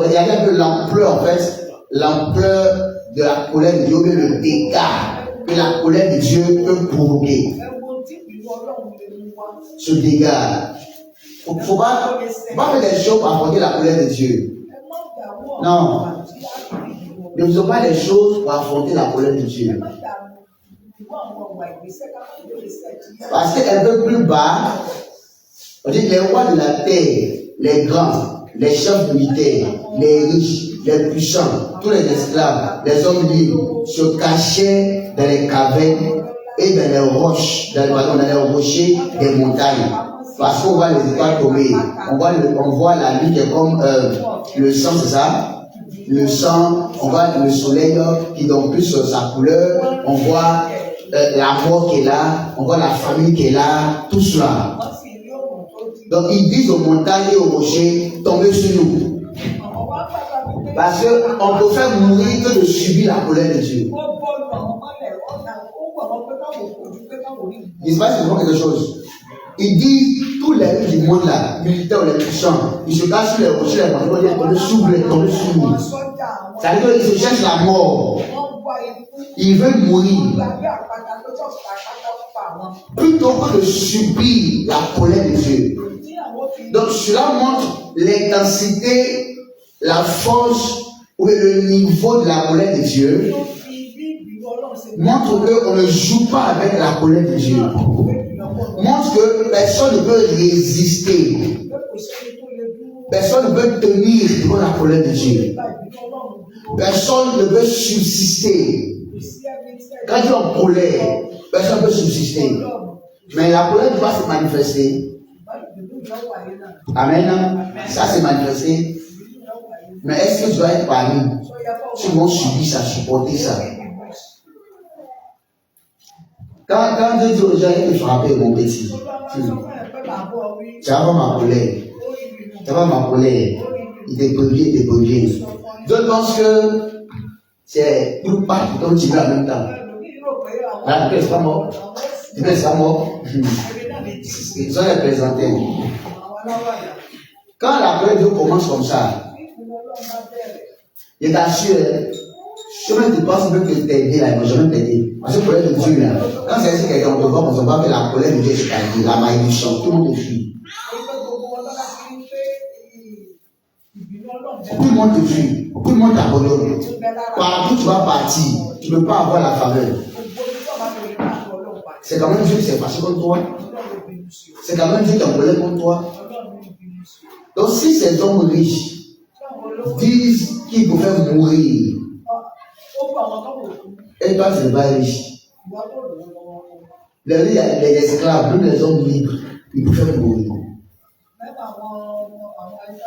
il y a un peu l'ampleur, en fait, l'ampleur de la colère de Dieu, mais le dégât que la colère de Dieu peut provoquer. Ce dégât. Il ne faut pas faire des choses pour affronter la colère de Dieu. Non. Ne faisons pas des choses pour affronter la colère de Dieu. Parce qu'un peu plus bas, on dit les rois de la terre, les grands, les chefs militaires, les riches, les puissants, tous les esclaves, les hommes libres, se cachaient dans les cavernes et dans les roches, dans les rochers des montagnes. Parce qu'on voit les étoiles tomber. On voit la lune qui est comme le sang, c'est ça? Le sang, on voit le soleil qui donne plus sa couleur, on voit la mort qui est là, on voit la famille qui est là, tout cela. Donc ils disent aux montagnes et aux rochers, tombez sur nous. Parce qu'on peut faire mourir que de subir la colère de Dieu. Il se passe vraiment quelque chose. Il dit, tous les riches du monde là, militaires ou les puissants, ils se cachent sur les rochers, les montagnes, on les s'ouvre, on les s'ouvre. Ça veut dire qu'ils se cherchent la mort. Ils veulent mourir. plutôt que de subir la colère de Dieu. Donc cela montre l'intensité, la force ou le niveau de la colère de Dieu. Montre qu'on ne joue pas avec la colère de Dieu. Montre que personne ne peut résister. Personne ne peut tenir devant la colère de Dieu. Personne ne peut subsister. Quand Dieu est en colère, personne ne peut subsister. Mais la colère doit se manifester. Amen. Ça s'est manifesté. Mais est-ce que tu dois être parmi ceux qui vont subir ça, supporter ça? Quand Dieu dit aux gens, il te frapper, mon petit. Tu vas voir ma colère. Tu vas voir ma colère. Il te prévient. D'autres pensent que c'est tout pas qui tombe tirer en même temps. Ah, tu ne pas mort. Tu ne pas mort. Ils ont représenté. Quand la colère de Dieu commence comme ça, je t'assure, je même tu penses même que t'aider là, je vais même t'aider. Parce que la colère de Dieu là, quand c'est ainsi quelqu'un te voit, on se voit que la colère de Dieu c'est calme, la malédiction, tout le monde te fuit. Tout le monde te fuit, tout le monde t'abandonne. Partout tu vas partir, tu ne peux pas avoir la faveur. C'est quand même Dieu qui s'est fâché contre toi. C'est quand même Dieu qui est en colère contre toi. Donc si ces hommes riches disent qu'ils pouvaient mourir, et toi tu n'es pas riche, les esclaves, nous les hommes libres, ils pouvaient mourir.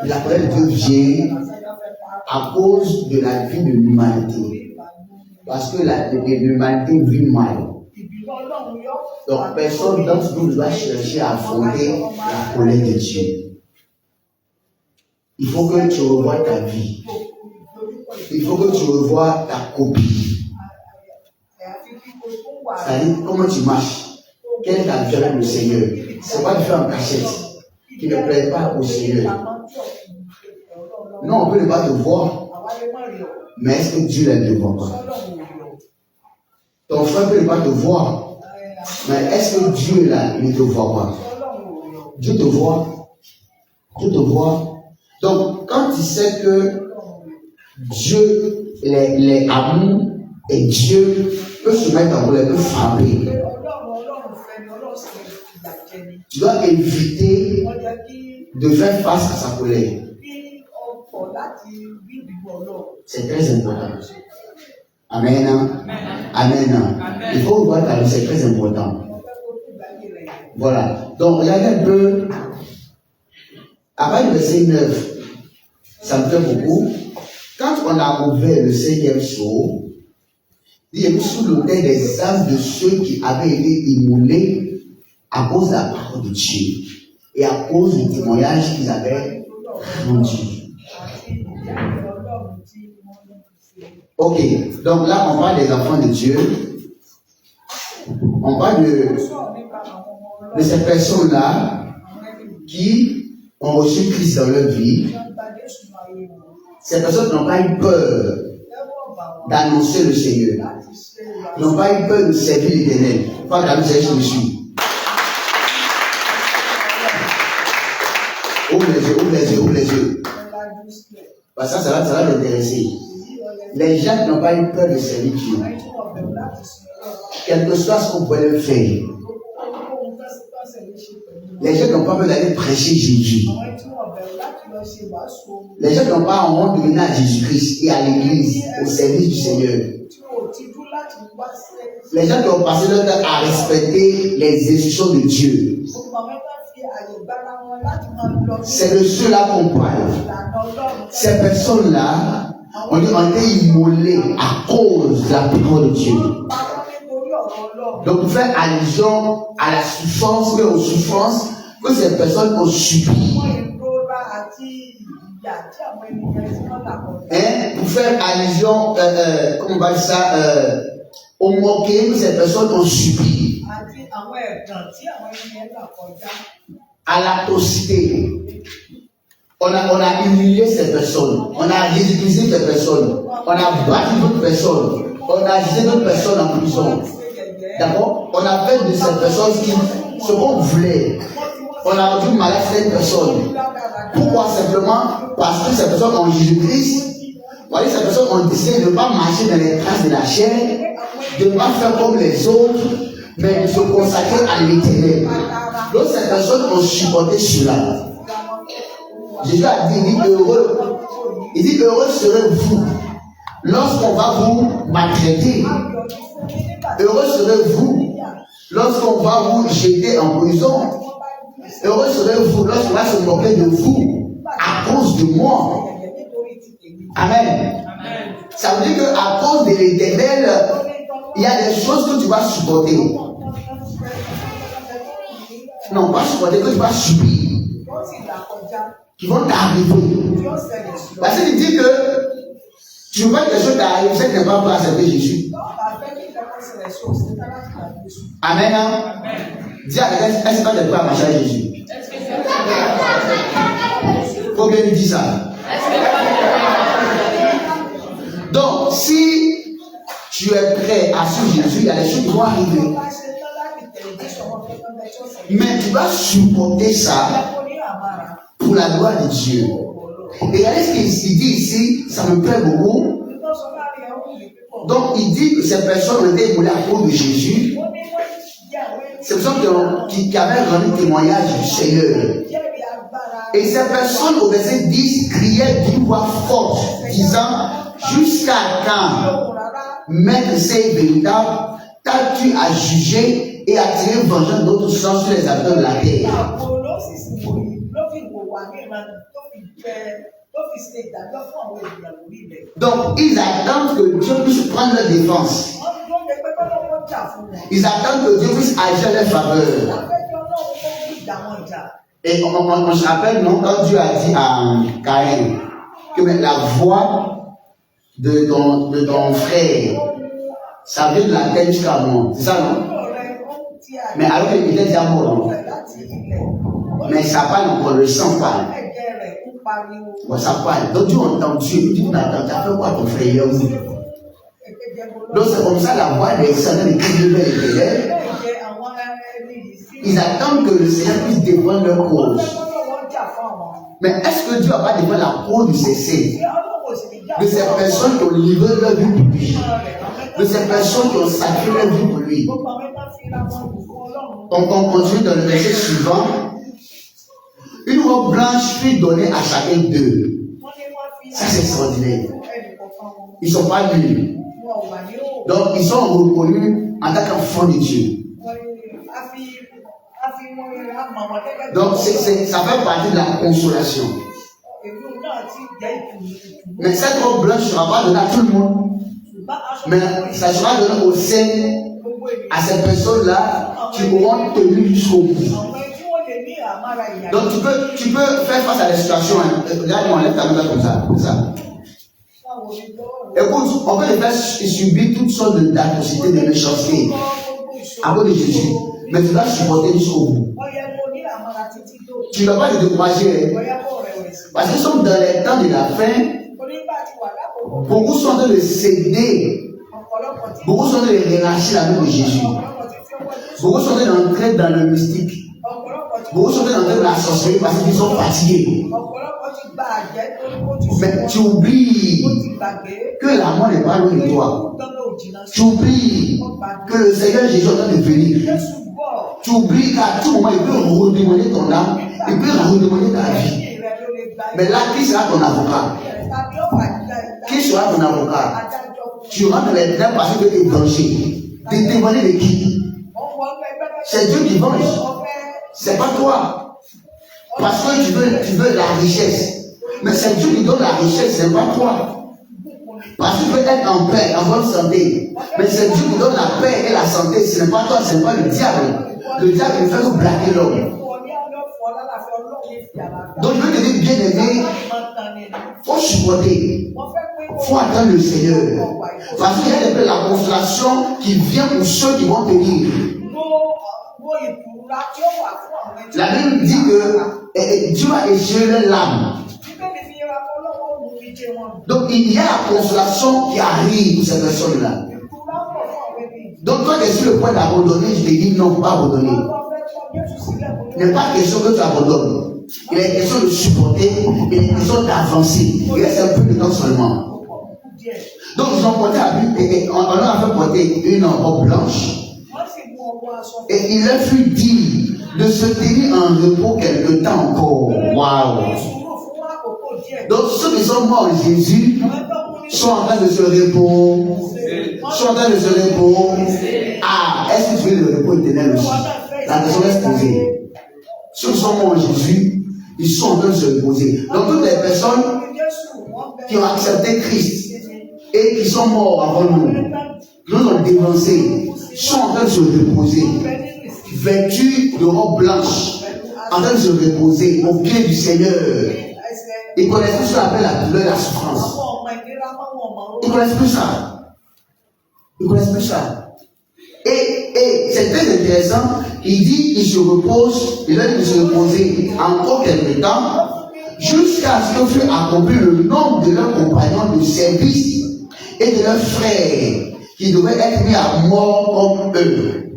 La colère de Dieu vient à cause de la vie de l'humanité. Parce que l'humanité vit mal. Donc personne d'entre nous doit chercher à affronter la colère de Dieu. Il faut que tu revoies ta vie. Il faut que tu revoies ta copie. C'est-à-dire comment tu marches. Quelle est ta vie avec le Seigneur? C'est pas de faire en cachette qui ne plaît pas au Seigneur. Non, on peut ne pas te voir. Mais est-ce que Dieu ne te voit pas? Ton frère peut ne pas te voir. Mais est-ce que Dieu là, il ne te voit pas? Dieu te voit. Dieu te voit. Donc, quand tu sais que Dieu, les amours et Dieu peut se mettre en colère, peut frapper, tu dois éviter de faire face à sa colère. C'est très important. Amen. Amen. Il faut voir que c'est très important. Voilà. Donc, regardez un peu. Après le verset 9, ça me fait beaucoup. Quand on a ouvert le 5e sceau, il est sous l'autel des âmes de ceux qui avaient été immolés à cause de la parole de Dieu et à cause du témoignage qu'ils avaient rendu. Ok, donc là on parle des enfants de Dieu. On parle de ces personnes-là qui ont reçu Christ dans leur vie. Ces personnes n'ont pas eu peur d'annoncer le Seigneur. Ils n'ont pas eu peur de servir l'Éternel. Pas qu'à nous servir Jésus. Ouvre les yeux, ouvre les yeux, ouvre les yeux. Parce que ça va t'intéresser. Les gens qui n'ont pas eu peur de servir Dieu, quel que soit ce qu'on peut leur faire, les gens qui n'ont pas peur d'aller prêcher Jésus, les gens qui n'ont pas honte de venir à Jésus-Christ et à l'église, au service du Seigneur, les gens qui ont passé leur temps à respecter les instructions de Dieu, c'est de ceux-là qu'on parle. Ces personnes-là ont été immolées à cause de la parole de Dieu. Donc, pour faire allusion à la souffrance, mais aux souffrances que ces personnes ont subies. Pour faire allusion, comment on va dire ça, au moquet que ces personnes ont subi. À l'atrocité. On a humilié ces personnes. On a ridiculisé ces personnes. On a battu d'autres personnes. On a jeté d'autres personnes en prison. D'accord? On a fait de cette personne ce qu'on voulait. On a rendu malade cette personne. Pourquoi? Simplement parce que ces personnes ont Jésus-Christ. Voyez, ces personnes ont décidé de ne pas marcher dans les traces de la chair, de ne pas faire comme les autres, mais de se consacrer à l'Éternel. Donc ces personnes ont supporté cela. Jésus a dit, heureux. Il dit, heureux serez-vous lorsqu'on va vous maltraiter. Heureux serez-vous lorsqu'on va vous jeter en prison. Heureux serez-vous lorsqu'on va se moquer de vous à cause de moi. Amen. Ça veut dire qu'à cause de l'Éternel, il y a des choses que tu vas supporter. Non, pas supporter, que tu vas subir. Qui vont t'arriver. Parce qu'il dit que tu vois que quelque chose t'arrive, c'est que tu n'es pas prêt à accepter Jésus. Amen. Dis à quelqu'un, est-ce que tu es prêt à marcher avec Jésus? Faut bien lui dire ça. Donc, si tu es prêt à suivre Jésus, il y a des choses qui vont arriver. Mais tu vas supporter ça pour la gloire de Dieu. Et regardez ce qu'il dit ici, ça me plaît beaucoup. Donc, il dit que ces personnes ont été moulées à cause de Jésus. Ces personnes qui avaient rendu témoignage du Seigneur. Et ces personnes, au verset 10, criaient d'une voix forte, disant, jusqu'à quand, Maître, c'est véritable, t'as-tu à juger et à tirer vengeance d'autres sang sur les habitants de la terre? Donc, ils attendent que Dieu puisse prendre leur défense. Ils attendent que Dieu puisse agir en leur faveur. Et on se rappelle, non, quand Dieu a dit à Caïn que la voix de ton frère, ça vient de la terre jusqu'à moi. C'est ça, non? Mais alors qu'il était déjà mort, non? Mais ça parle encore, le sang parle. Bon, ça parle. Donc Dieu entend Dieu. Il dit, tu as fait quoi ton frère? Donc c'est comme ça la voix des saints de Christ de l'Éternel. Ils attendent que le Seigneur puisse défendre leur cause. Mais est-ce que Dieu va pas défendre la cause de ces saints? De ces personnes qui ont livré leur vie pour lui? De ces personnes qui ont sacrifié leur vie pour lui? On continue dans le verset suivant. Une robe blanche fut donnée à chacun d'eux. Ça, c'est extraordinaire. Ils ne sont pas nuls. Donc, ils sont reconnus en tant qu'enfants de Dieu. Donc, ça fait partie de la consolation. Mais cette robe blanche ne sera pas donnée à tout le monde. Mais ça sera donné au sein à ces personnes-là qui auront tenu jusqu'au bout. Donc tu peux faire face à la situation. Regarde-moi, lève ta main comme ça. Écoute, on peut les faire subir toutes sortes d'atrocités, de méchanceté à cause de Jésus. Mais tu dois supporter jusqu'au bout. Tu ne dois pas te décourager. Parce que nous sommes dans les temps de la fin. Beaucoup sont en train de céder. Beaucoup sont en train de relâcher la main de Jésus. Beaucoup sont en train d'entrer dans le mystique. Beaucoup sont en train de la sorcellerie parce qu'ils sont fatigués. Mais tu oublies que la mort n'est pas loin de toi. Tu oublies que le Seigneur Jésus est en train de venir. Tu oublies qu'à tout moment il peut redemander ton âme, il peut redemander ta vie. Mais là, qui sera ton avocat? Qui sera ton avocat? Tu rentres dans les ténèbres parce que tu es danger. Tu es témoigné de qui? C'est Dieu qui venge. C'est pas toi. Parce que tu veux la richesse. Mais c'est Dieu qui donne la richesse, c'est pas toi. Parce que tu veux être en paix, en bonne santé. Mais c'est Dieu qui donne la paix et la santé. Ce n'est pas toi, ce n'est pas le diable. Le diable il fait que braquer l'homme. Donc je veux te dire, bien aimé, il faut supporter. Il faut attendre le Seigneur. Parce qu'il y a de la consolation qui vient pour ceux qui vont tenir. La Bible dit que Dieu a échangé l'âme. Donc il y a la consolation qui arrive pour ces personnes-là. Donc toi qui es sur le point d'abandonner, je te dis non, pas abandonner. Il n'est pas question que tu abandonnes. Il est question de supporter, il est question d'avancer. Il reste un peu de temps seulement. Donc ils ont porté à lui, et on leur a fait porter une robe blanche. Et il leur fut dit de se tenir en repos quelque temps encore. Waouh! Donc ceux qui sont morts en Jésus sont en train de se reposer. Sont en train de se reposer. Ah, est-ce que tu veux le repos éternel aussi? La question reste posée. Ceux qui sont morts en Jésus, ils sont en train de se reposer. Donc toutes les personnes qui ont accepté Christ et qui sont morts avant nous, qui nous ont dévancés, sont en train de se reposer. Vêtus de robes blanches, en train de se reposer au pied du Seigneur. Ils connaissent plus ce qu'on appelle la douleur et la souffrance. Ils connaissent plus ça. Ils connaissent plus ça. Et c'est très intéressant. Il dit, il se repose, il a dit de se reposer encore quelque temps, jusqu'à ce que fût accompli le nombre de leurs compagnons de service et de leurs frères qui devaient être mis à mort comme eux.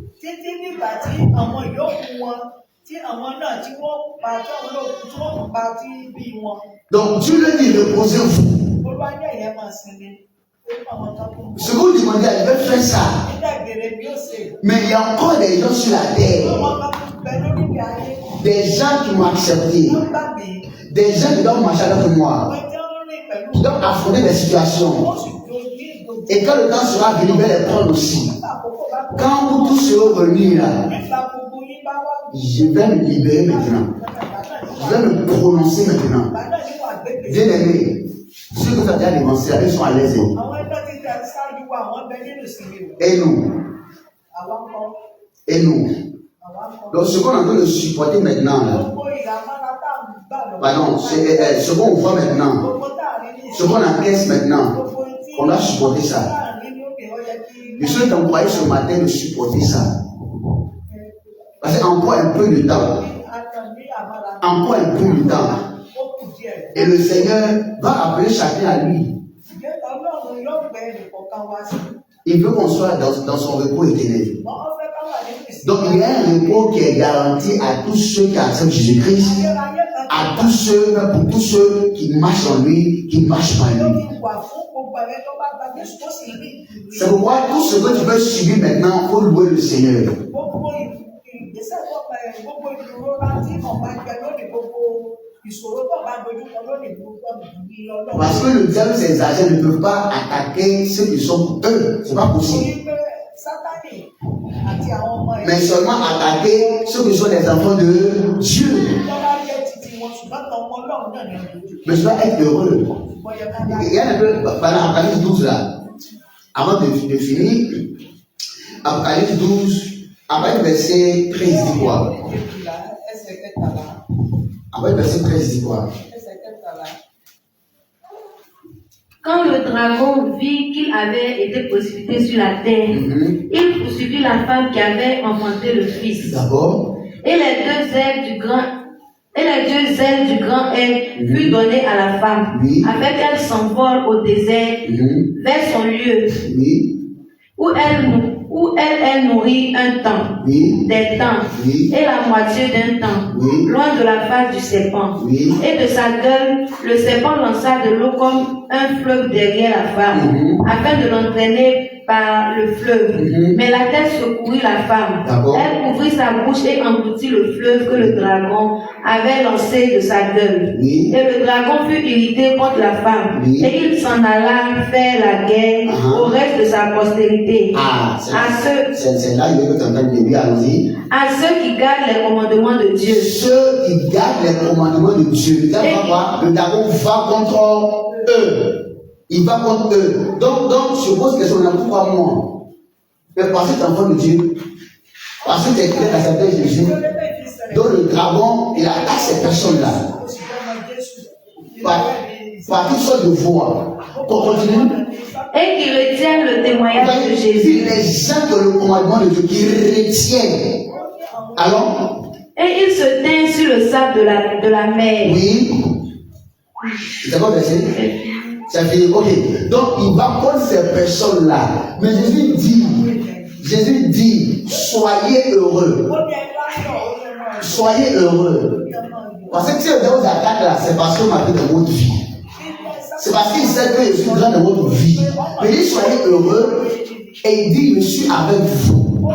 Donc Dieu leur dit, reposez-vous. Ce que vous demandez, elle veut faire ça. Mais il y a encore des gens sur la terre. Des gens qui m'ont accepté. Des gens qui doivent marcher avec moi. Qui doivent affronter des situations. Et quand le temps sera venu, je vais les prendre aussi. Quand vous tous serez venus là, je vais me libérer maintenant. Je vais me prononcer maintenant. Bien aimé, ceux que tu as déjà dévancés, ils sont à l'aise. Et nous. Et nous. Donc ce qu'on est en train de supporter maintenant, là, pardon, ce qu'on voit maintenant, ce qu'on encaisse maintenant, on a supporté ça. Je suis encouragé ce matin de supporter ça. Parce qu'encore un peu de temps. Encore un peu de temps. Et le Seigneur va appeler chacun à lui. Il veut qu'on soit dans son repos éternel. Donc il y a un repos qui est garanti à tous ceux qui acceptent Jésus-Christ, à tous ceux, pour tous ceux qui marchent en lui, qui marchent par lui. C'est pourquoi tout ce que tu veux subir maintenant, il faut louer le Seigneur. Parce que le diable, ses agents ne peuvent pas attaquer ceux qui sont eux. C'est pas possible. Mais seulement attaquer ceux qui sont des enfants de Dieu. Mais je dois être heureux. Il y a un peu, pendant Apocalypse 12 là, avant de finir, Apocalypse 12, après le verset 13 dit quoi? Après le verset 13 dit quoi? Quand le dragon vit qu'il avait été précipité sur la terre, il poursuivit la femme qui avait enfanté le fils. D'accord. Et les deux ailes du grand aigle furent données à la femme, afin qu'elle s'envole au désert vers son lieu, où elle nourrit un temps, des temps, et la moitié d'un temps, loin de la face du serpent. Et de sa gueule, le serpent lança de l'eau comme un fleuve derrière la femme, afin de l'entraîner par le fleuve. Mais la terre secourut la femme. Elle ouvrit sa bouche et engloutit le fleuve que le dragon avait lancé de sa gueule. Et le dragon fut irrité contre la femme. Et il s'en alla faire la guerre au reste de sa postérité. C'est là que tu entends le début, allons-y. À ceux qui gardent les commandements de Dieu. Ceux qui gardent les commandements de Dieu. Le dragon va contre eux. Il va contre eux. Donc, je pose question, pourquoi moi? Mais parce que tu es enfant de Dieu. Parce que tu es accepté Jésus. Donc le dragon, il attaque ces personnes-là. Par toutes sortes de voies. Pour continuer. Et qui retiennent le témoignage de Jésus. Les gens qui ont le commandement de Dieu, qui retiennent. Alors? Et il se tint sur le sable de la mer. Oui. C'est quoi verset? Ça fait, ok. Donc il va contre ces personnes-là. Mais Jésus dit, Jésus dit, soyez heureux. Soyez heureux. Parce que si on vous attaque là, c'est parce qu'on m'a fait de votre vie. C'est parce qu'il sait que je suis grand de votre vie. Mais il dit, soyez heureux. Et il dit, je suis avec vous.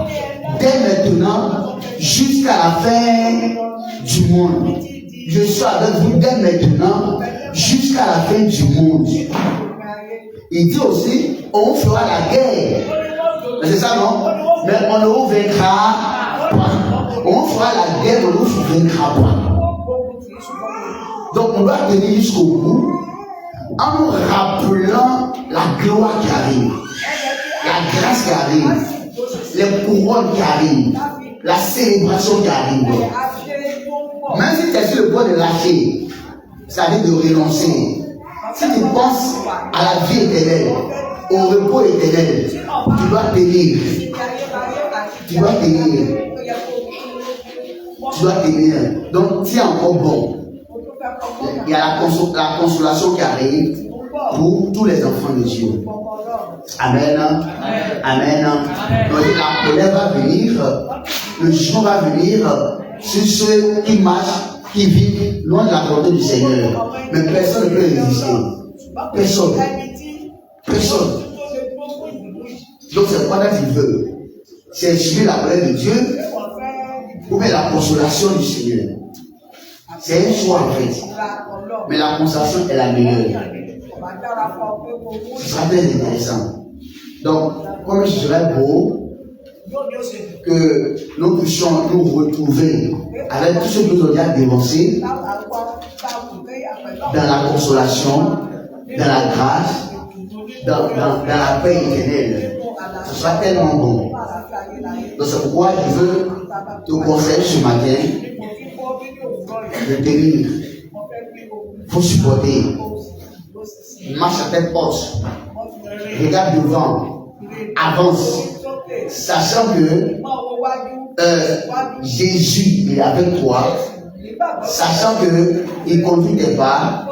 Dès maintenant, jusqu'à la fin du monde. Je suis avec vous dès maintenant, jusqu'à la fin du monde. Il dit aussi, on fera la guerre. C'est ça, non? Mais on ne vous vaincra pas. On fera la guerre, on ne vous vaincra pas. Donc on doit tenir jusqu'au bout en nous rappelant la gloire qui arrive, la grâce qui arrive, les couronnes qui arrivent, la célébration qui arrive. Même si tu es sur le point de lâcher, ça veut dire de renoncer. Si tu penses à la vie éternelle, au repos éternel, tu dois tenir. Tu dois tenir. Tu dois tenir. Donc, tu es encore bon. Il y a la consolation qui arrive pour tous les enfants de Dieu. Amen. Amen. Donc, la colère va venir, le jugement va venir sur ceux qui marchent, qui vivent loin de la volonté du Seigneur. Mais personne ne peut résister. Personne. Personne. Donc, c'est quoi qu'il veut? C'est suivre la colère de Dieu ou bien la consolation du Seigneur. C'est un choix en fait. Mais la consolation est la meilleure. Ce sera très intéressant. Donc, comme ce serait beau que nous puissions nous retrouver avec tout ce que nous avons dénoncé dans la consolation, dans la grâce, dans la paix éternelle. Ce sera tellement bon. Donc c'est pourquoi je veux te conseiller ce matin de tenir. Il faut supporter. Marche à tête haute. Regarde devant. Avance. Sachant que Jésus est avec toi. Sachant qu'il conduit tes pas.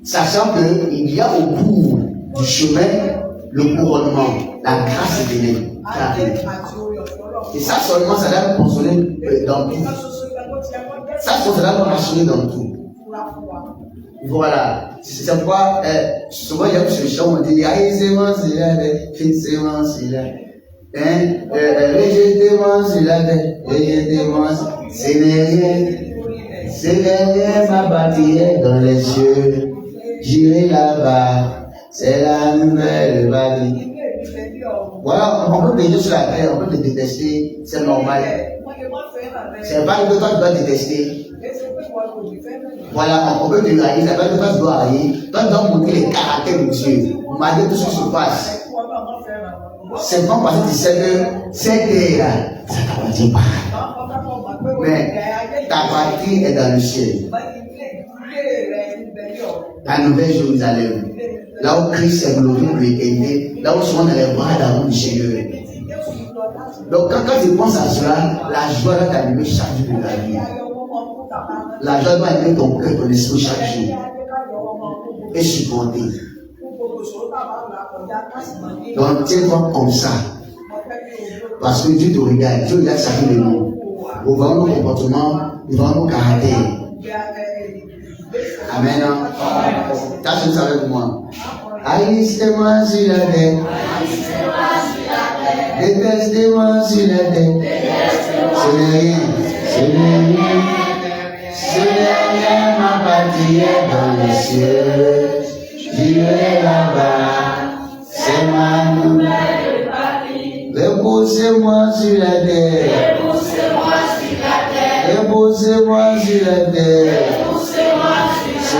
Sachant qu'il y a au bout du chemin le couronnement, la grâce éternelle. Et ça seulement, ça doit nous consoler dans tout. Ça doit nous rassurer dans tout. Voilà. C'est pourquoi, souvent, il y a ce chant, on dit, haïsez-moi, c'est là, fixez-moi, c'est là. Rejetez-moi, c'est là, rejetez-moi, c'est rien, ma bâtie dans les cieux. J'irai là-bas, c'est la nouvelle vie. Voilà, on peut payer sur la terre, on peut te détester, c'est normal. C'est pas que toi tu dois détester. Voilà, on peut te haïr, c'est pas que toi tu dois haïr. Toi tu dois montrer les caractères de Dieu, malgré tout ce qui se passe. C'est pas parce que tu sais que cette terre-là, ça ne t'appartient pas. Mais ta patrie est dans le ciel. La nouvelle Jérusalem, là où Christ est glorifié pour l'éternité, là où souvent dans les bras d'amour du Seigneur. Donc quand tu penses à cela, la joie doit t'animer chaque jour de ta vie. La joie doit animer ton cœur, ton esprit chaque jour. Et supporter. Donc tiens-toi comme ça. Parce que Dieu te regarde, Dieu regarde chacun de nous. Nous voyons nos comportements, nous voyons nos caractères. Amen. Tâchez ça avec moi. Haïssez-moi sur la terre. Détestez-moi sur la terre. Ce n'est rien. Ce n'est rien. Ce n'est rien, ma patrie est dans les cieux. J'irai là-bas. C'est ma nouvelle patrie. Repoussez-moi sur la terre. Repoussez-moi sur la terre. Ce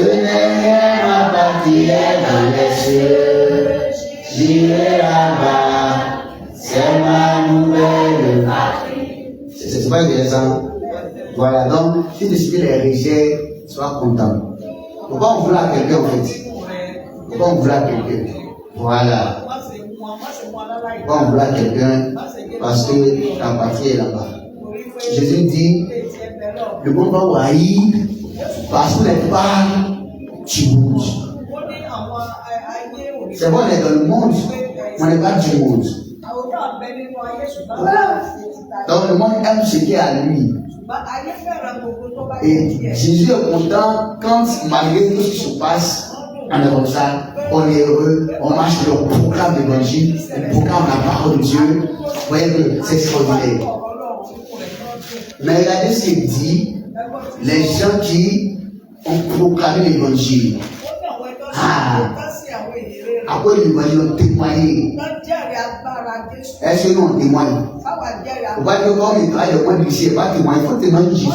n'est rien, ma patrie est dans les cieux. J'irai là-bas, c'est ma nouvelle patrie. C'est pas intéressant. Voilà, donc, si tu suis les rejets, sois content. Pourquoi on voulait à quelqu'un en fait? Pourquoi on voulait à quelqu'un? Voilà. Pourquoi on voulait à quelqu'un? Parce que ta patrie est là-bas. Jésus dit, le monde va vous haïr parce que vous n'êtes pas du monde. C'est bon, on est dans le monde, on n'est pas du monde. Donc le monde aime ce qui est à lui. Et Jésus est content quand, malgré tout ce qui se passe, on est comme ça, on est heureux, on marche le programme d'évangile, on proclame la parole de Dieu. Vous voyez que c'est extraordinaire. Mais regardez ce qu'il dit, les gens qui ont proclamé l'évangile. Après l'évangile, ont témoigné. Est-ce que nous on témoigne? On va dire comme il travaille le moins d'ici, il va témoigner, il faut témoigner de Jésus.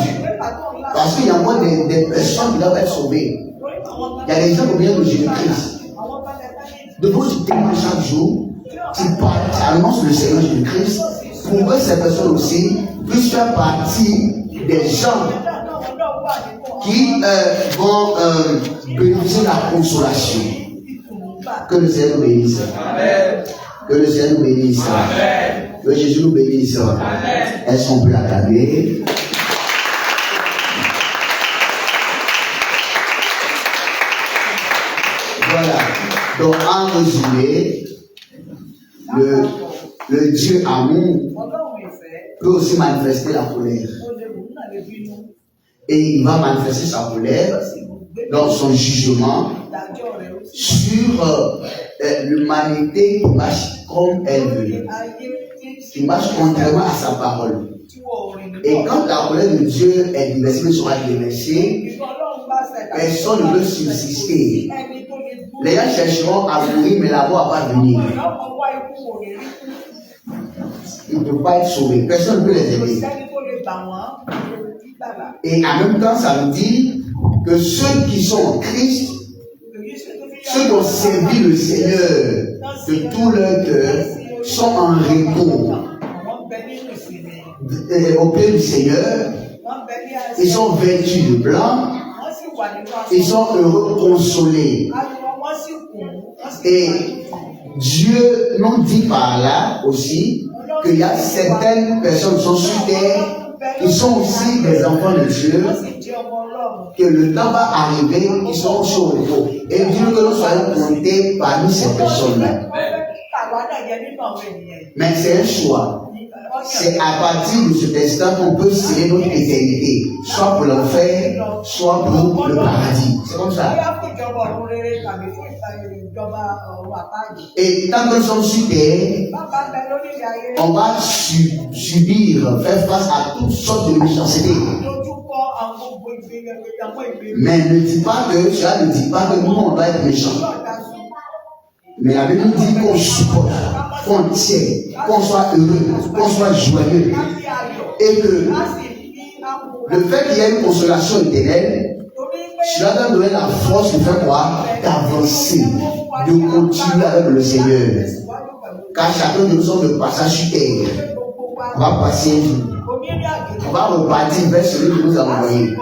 Parce qu'il y a moins des personnes qui doivent être sauvées. Il y a des gens qui ont besoin de Jésus-Christ. Donc tu témoignes chaque jour, tu parles, tu annonces le Seigneur Jésus-Christ, pour que ces personnes aussi puissent faire partie des gens qui vont bénéficier de la consolation. Que le Seigneur nous bénisse. Que le Seigneur nous bénisse. Que Jésus nous bénisse. Est-ce qu'on peut l'acclamer? Voilà. Donc, en résumé, le Dieu amour peut aussi manifester la colère. Et il va manifester sa colère dans son jugement sur l'humanité qui marche comme elle veut, qui marche contrairement à sa parole. Et quand la colère de Dieu est déversée, sera déversée, personne ne peut subsister. Les gens chercheront à mourir, mais la mort va venir. Ils ne peuvent pas être sauvés. Personne ne peut les aider. Et en même temps, ça veut dire que ceux qui sont en Christ, ceux qui ont servi le Seigneur de tout leur cœur, sont en repos au pied du Seigneur. Ils sont vêtus de blanc. Ils sont heureux, consolés. Et Dieu nous dit par là aussi qu'il y a certaines personnes qui sont sur terre, qui sont aussi des enfants de Dieu, que le temps va arriver, ils seront sur le repos. Et Dieu que nous soyons comptés parmi ces personnes-là. Mais c'est un choix. C'est à partir de cet instant qu'on peut sceller notre éternité, soit pour l'enfer, soit pour le paradis. C'est comme ça. Et tant que nous sommes sur terre, on va subir, faire face à toutes sortes de méchanceté. Mais ne dis pas que, cela ne dit pas que nous, on doit être méchants. Mais la Bible nous dit qu'on supporte, qu'on tienne, qu'on soit heureux, qu'on soit joyeux. Et que le fait qu'il y ait une consolation éternelle, cela doit donner la force de faire quoi? D'avancer, de continuer avec le Seigneur. Car chacun de nous sommes de passage sur terre. On va passer, on va repartir vers celui que nous avons envoyé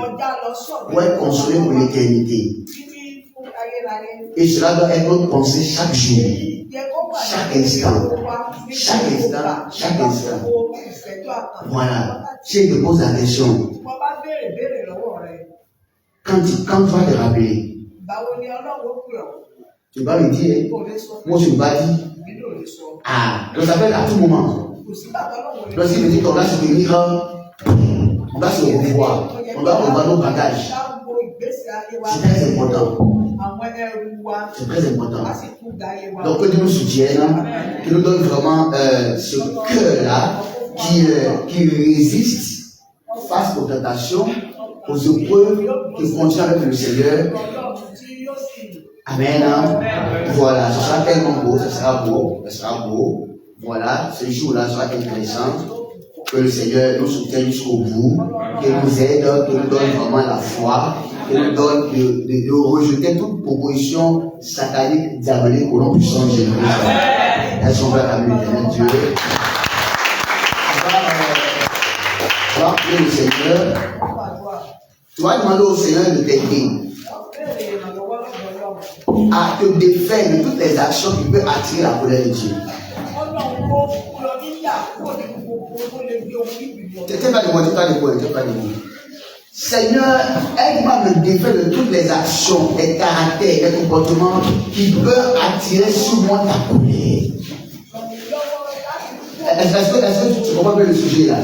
pour être consolé pour l'éternité. Et cela doit être notre pensée chaque jour, chaque instant, chaque instant, chaque instant. Voilà. Si je te pose la question, quand tu vas te rappeler, tu vas me dire, moi je ne vais pas dire, ah, on s'appelle à tout moment. Donc si je dis qu'on va se tenir, on va se revoir, on va revoir nos bagages. C'est très important. C'est très important. Donc que Dieu nous soutienne, qu'il nous donne vraiment ce cœur-là qui résiste face aux tentations, aux épreuves, qui continue avec le Seigneur. Amen. Voilà, ce sera tellement beau, ce sera beau, ce sera beau. Voilà, ce jour-là sera intéressant. Que le Seigneur nous soutienne jusqu'au bout, qu'il nous aide, qu'il nous donne vraiment la foi, qu'il nous donne de rejeter toute proposition satanique, diabolique au nom puissant de Jésus-Christ. Est-ce qu'on va acclamer l'éternel Dieu? On va prier le Seigneur. Tu vas demander au Seigneur de t'aider à te défaire de toutes les actions qui peuvent attirer la colère de Dieu. Tu n'es pas de moi, tu n'es pas de moi, tu n'es pas de moi. Seigneur, aide-moi à me défaire de toutes les actions, les caractères, les comportements qui peuvent attirer sur moi ta colère. Est-ce que tu comprends bien le sujet là?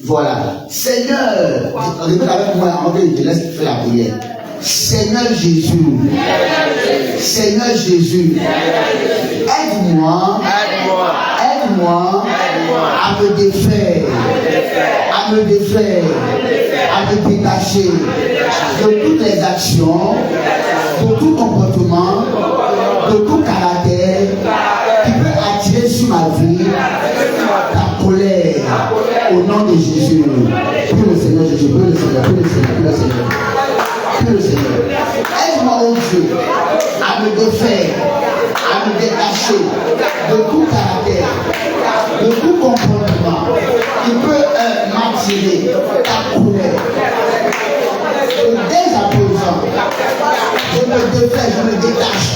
Voilà. Seigneur, répète avec moi avant que je te laisse faire la prière. Seigneur Jésus, Seigneur Jésus, aide-moi à me défaire, à me détacher de toutes les actions, de tout comportement, de tout caractère qui peut attirer sur ma vie ta colère au nom de Jésus. Prie le Seigneur Jésus, prie le Seigneur, prie le Seigneur, prie le Seigneur. Prie le Seigneur. Aide-moi, oh Dieu, à me défaire, à me détacher de tout caractère, de tout comportement qui peut m'attirer ta colère. Et dès à présent, je me défais, je me détache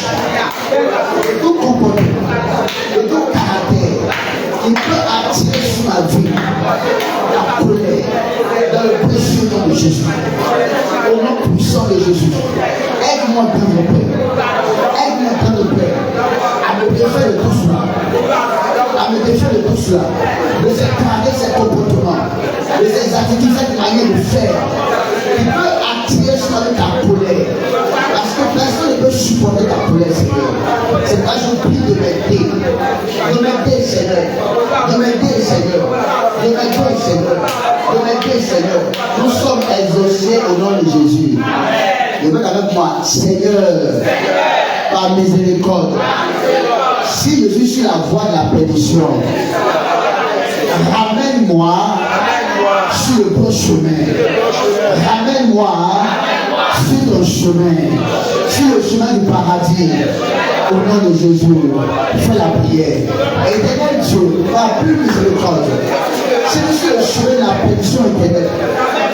de tout comportement, de tout caractère qui peut attirer sur ma vie la colère dans le précieux nom de Jésus. Au nom puissant de Jésus, aide-moi dans le Père. Aide-moi dans le Père à me défaire de tout cela. À me défaire de tout cela. De ces caractères, ces comportements, de ces attitudes, cette manière de faire qui peut attirer sur ta colère. Parce que personne ne peut supporter ta colère, Seigneur. C'est pas je prie de m'aider. De m'aider, Seigneur. De m'aider, Seigneur. De m'aider, Seigneur. De m'aider, Seigneur. Nous sommes exaucés au nom de Jésus. Répète avec moi, Seigneur, par miséricorde, si je suis sur la voie de la perdition, ramène-moi sur le bon chemin. Ramène-moi sur ton chemin, sur le chemin du paradis. Au nom de Jésus, fais la prière. Éternel Dieu, par plus miséricorde, si je suis le chemin de la perdition éternelle,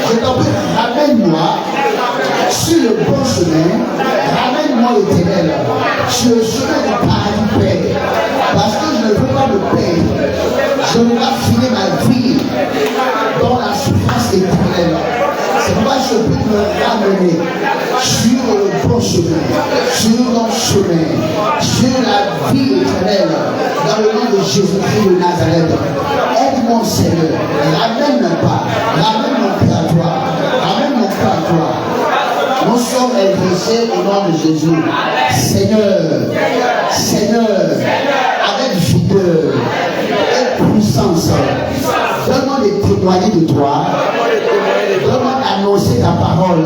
je t'en prie, ramène-moi sur le bon chemin. Ramène-moi l'éternel sur le chemin du paradis, Père. Parce que je ne veux pas me perdre. Je ne veux pas finir ma vie dans la souffrance éternelle. C'est pourquoi je peux me ramener sur le bon chemin, sur ton chemin, sur la vie éternelle, dans le nom de Jésus-Christ de Nazareth. Aide-moi, Seigneur. Ramène pas. Ramène mon cœur à toi. Ramène mon cœur à toi. Nous sommes exaucés au nom de Jésus. Seigneur, avec vigueur et puissance, donne-moi de témoigner de toi. Donne-moi d'annoncer ta parole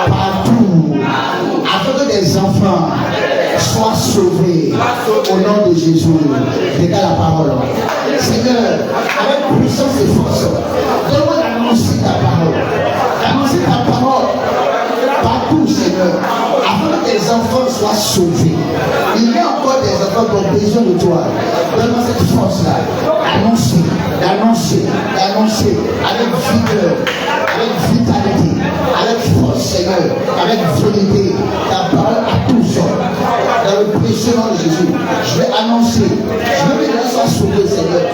partout, afin que des enfants soient sauvés au nom de Jésus. Regarde la parole. Seigneur, avec puissance et force, donne-moi d'annoncer ta parole. D'annoncer ta parole partout, Seigneur, afin que tes enfants soient sauvés. Il y a encore des enfants qui ont besoin de toi. Donne-moi cette force-là, d'annoncer avec vigueur, avec vitalité, avec force, Seigneur, avec vérité, ta parole à tous hommes. Dans le précieux nom de Jésus, je vais annoncer, je veux que les gens soient sauvés, Seigneur.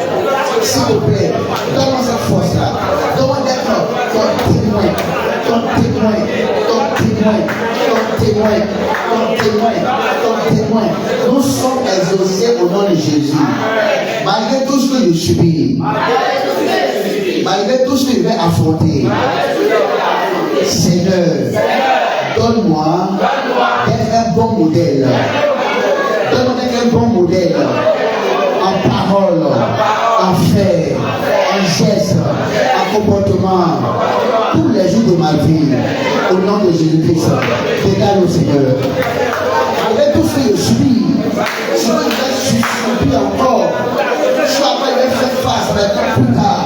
S'il te plaît, donne-moi cette force-là. Donne-moi d'être ton témoin. Nous sommes exaucés au nom de Jésus. Malgré tout ce que je subis, malgré tout ce que je vais affronter, Seigneur, donne-moi d'être un bon modèle. Donne-moi d'être un bon modèle en parole, en fait, en geste, en comportement, tous les jours de ma vie, au nom de Jésus-Christ. Regarde, Seigneur. Malgré tout ce que je suis, si je vais subir encore, soit après je vais faire face maintenant plus tard.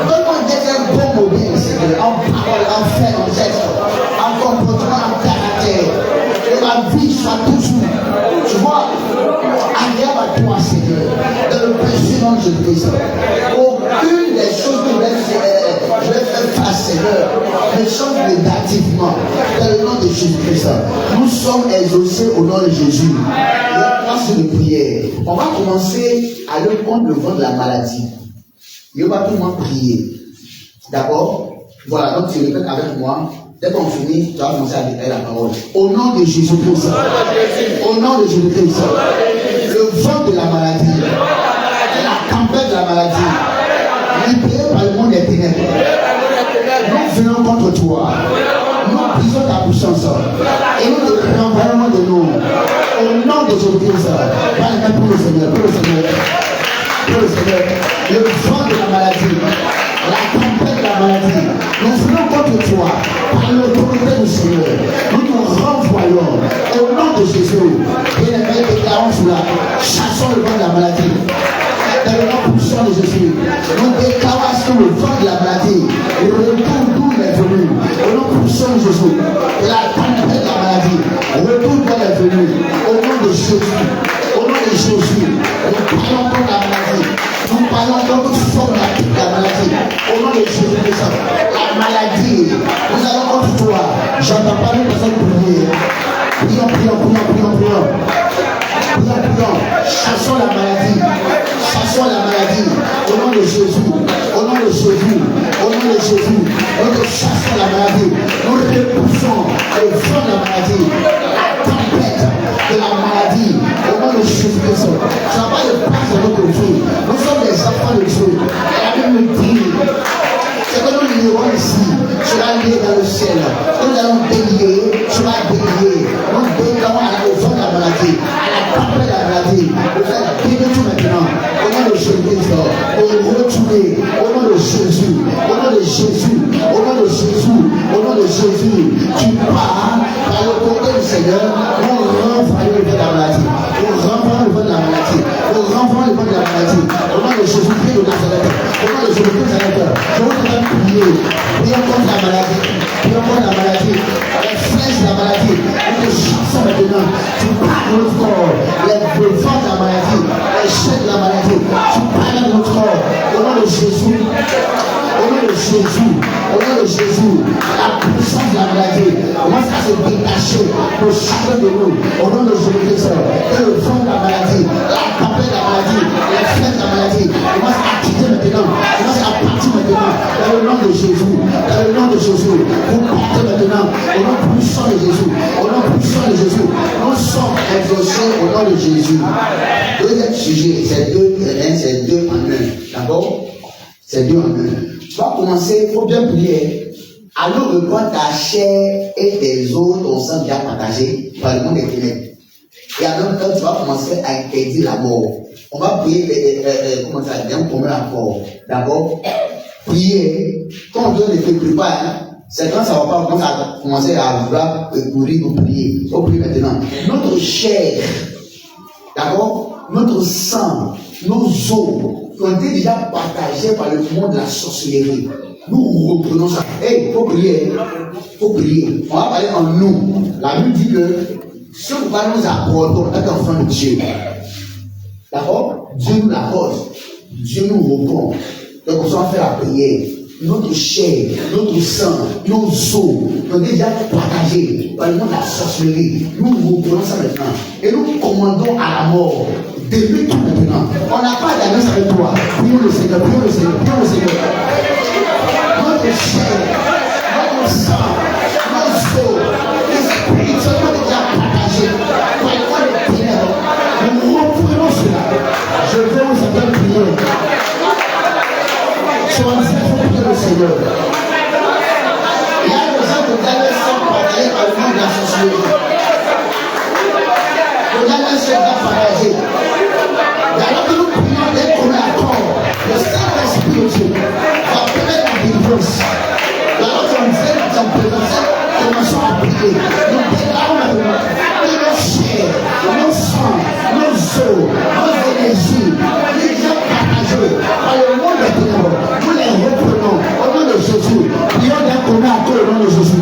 Donne-moi d'être un bon modèle, Seigneur, en parole, en fait, en geste, en comportement, en caractère. Que ma vie soit toujours, tu vois, agréable à toi, Seigneur, dans le précieux nom de Jésus-Christ. Aucune des choses que je vais faire face, Seigneur, ne change négativement dans le nom de Jésus-Christ. Nous sommes exaucés au nom de Jésus. Et on passe sur les prières. On va commencer à le prendre le vent de la maladie. Et on va tout le monde prier. D'abord, Voilà, donc tu répètes avec moi. Dès qu'on finit, tu vas commencer à déclarer la parole. Au nom de Jésus-Christ. Au nom de Jésus-Christ. Le vent de la maladie. La tempête de la maladie. Libéré par le monde des ténèbres. Nous venons contre toi. Nous brisons ta puissance. Et nous te renvoyons de nous. Au nom de Jésus-Christ. Parle pour le Seigneur. Pour le Seigneur. Pour le Seigneur. Le vent de la maladie. La tempête de la maladie, nous venons contre toi par l'autorité du Seigneur. Nous nous renvoyons au nom de Jésus. Bien aimé, déclarons cela. Chassons le vent de la maladie. Dans le nom puissant de Jésus, nous déclarons le vent de la maladie. Et le retour d'où il est venu. Au nom puissant de Jésus. Et la tempête de la maladie. Retour d'où il est venu. Au nom de Jésus. Au nom de Jésus. Nous parlons contre la maladie. Nous parlons contre toute forme de la maladie. Au nom de Jésus-Christ, la maladie, nous allons contre toi. J'entends pas une personne prier. Prions. Chassons la maladie. Chassons la maladie. Au nom de Jésus. Au nom de Jésus. Au nom de Jésus. Nous chassons la maladie. Nous repoussons le vent de la maladie. La tempête de la maladie. Au nom de Jésus-Christ. Ça va le place de notre vie. Nous sommes les enfants de Dieu. Et la Bible nous dit, c'est que nous lirons ici, sera lié dans le ciel. Nous allons bélier, sera bélier. Nous bénirons à la vent de la maladie, à la tempête de la maladie. Nous allons bénir tout maintenant. Au nom de Jésus-Christ, pour retourner. Au nom de Jésus, au nom de Jésus, au nom de Jésus, au nom de Jésus. Tu pars par l'autorité du Seigneur. Nous renvoyons le vent de la maladie. Nous renvoyons le vent de la maladie. Nous renvoyons le vent de la maladie. Au nom de Jésus-Christ de Nazareth. Au nom de Jésus-Christ de Nazareth. Je vous demande de prier. Prions contre la maladie. Prions contre la maladie. Les flèches de la maladie. Nous te chassons maintenant. Tu parles de notre corps. Les vents de la maladie. Les chaînes de la maladie. Tu parles de notre corps. Au nom de Jésus. Au nom de Jésus. Au nom de Jésus. La puissance de la maladie. Commence à se détacher de chacun de nous. Au nom de Jésus-Christ. Et le vent de la maladie. La tempête de la maladie. Les flèches de la maladie. Commence à quitter maintenant. Commence à partir maintenant. Dans le nom de Jésus. Dans le nom de Jésus. Vous partez maintenant. Au nom puissant de Jésus. Au nom puissant de Jésus. Nous sommes exaucés au nom de Jésus. Deuxième sujet. C'est deux en un. D'accord? C'est deux en un. Tu vas commencer. Il faut bien prier. Alors que quand ta chair et tes os, ton sang déjà partagé par le monde des ténèbres. Et en même temps, tu vas commencer à interdire la mort. On va prier, comment ça, d'un commun accord. D'abord, prier. Quand on donne les trucs pas, c'est quand ça va pas, quand ça va commencer à vouloir courir pour prier. Il faut prier maintenant. Notre chair, d'accord, notre sang, nos os, qui ont été déjà partagés par le monde de la sorcellerie. Nous reprenons ça. Il faut prier. Il faut prier. On va parler en nous. La Bible dit que ce que nous apportons est enfant de Dieu. D'accord? Dieu nous l'apporte. Dieu nous reprend. Donc, on va faire la prière. Notre chair, notre sang, nos os, nous déjà partagés par le monde de la sorcellerie. Nous reprenons ça maintenant. Et nous commandons à la mort. Depuis tout maintenant. On n'a pas d'alliance avec toi. Prions le Seigneur, prions le Seigneur, prions le Seigneur. Notre chair, notre sang, nos os, spirituellement déjà partagés par le monde des ténèbres. Nous reprenons cela. Je vais vous appeler prier. Choisissez pour prier le Seigneur. Il y a des gens qui ont sang partagé par le monde de la sorcellerie. Il y a des gens partagés. Et alors que nous prions d'un commun accord, le Saint-Esprit de Dieu va permettre la délivrance. Alors qu'on vient dans présence, commençons à prier. Nous déclarons maintenant que nos chairs, nos sangs, nos os, nos énergies, les gens partagés par le monde des ténèbres, nous les reprenons au nom de Jésus. Prions d'un commun accord au nom de Jésus.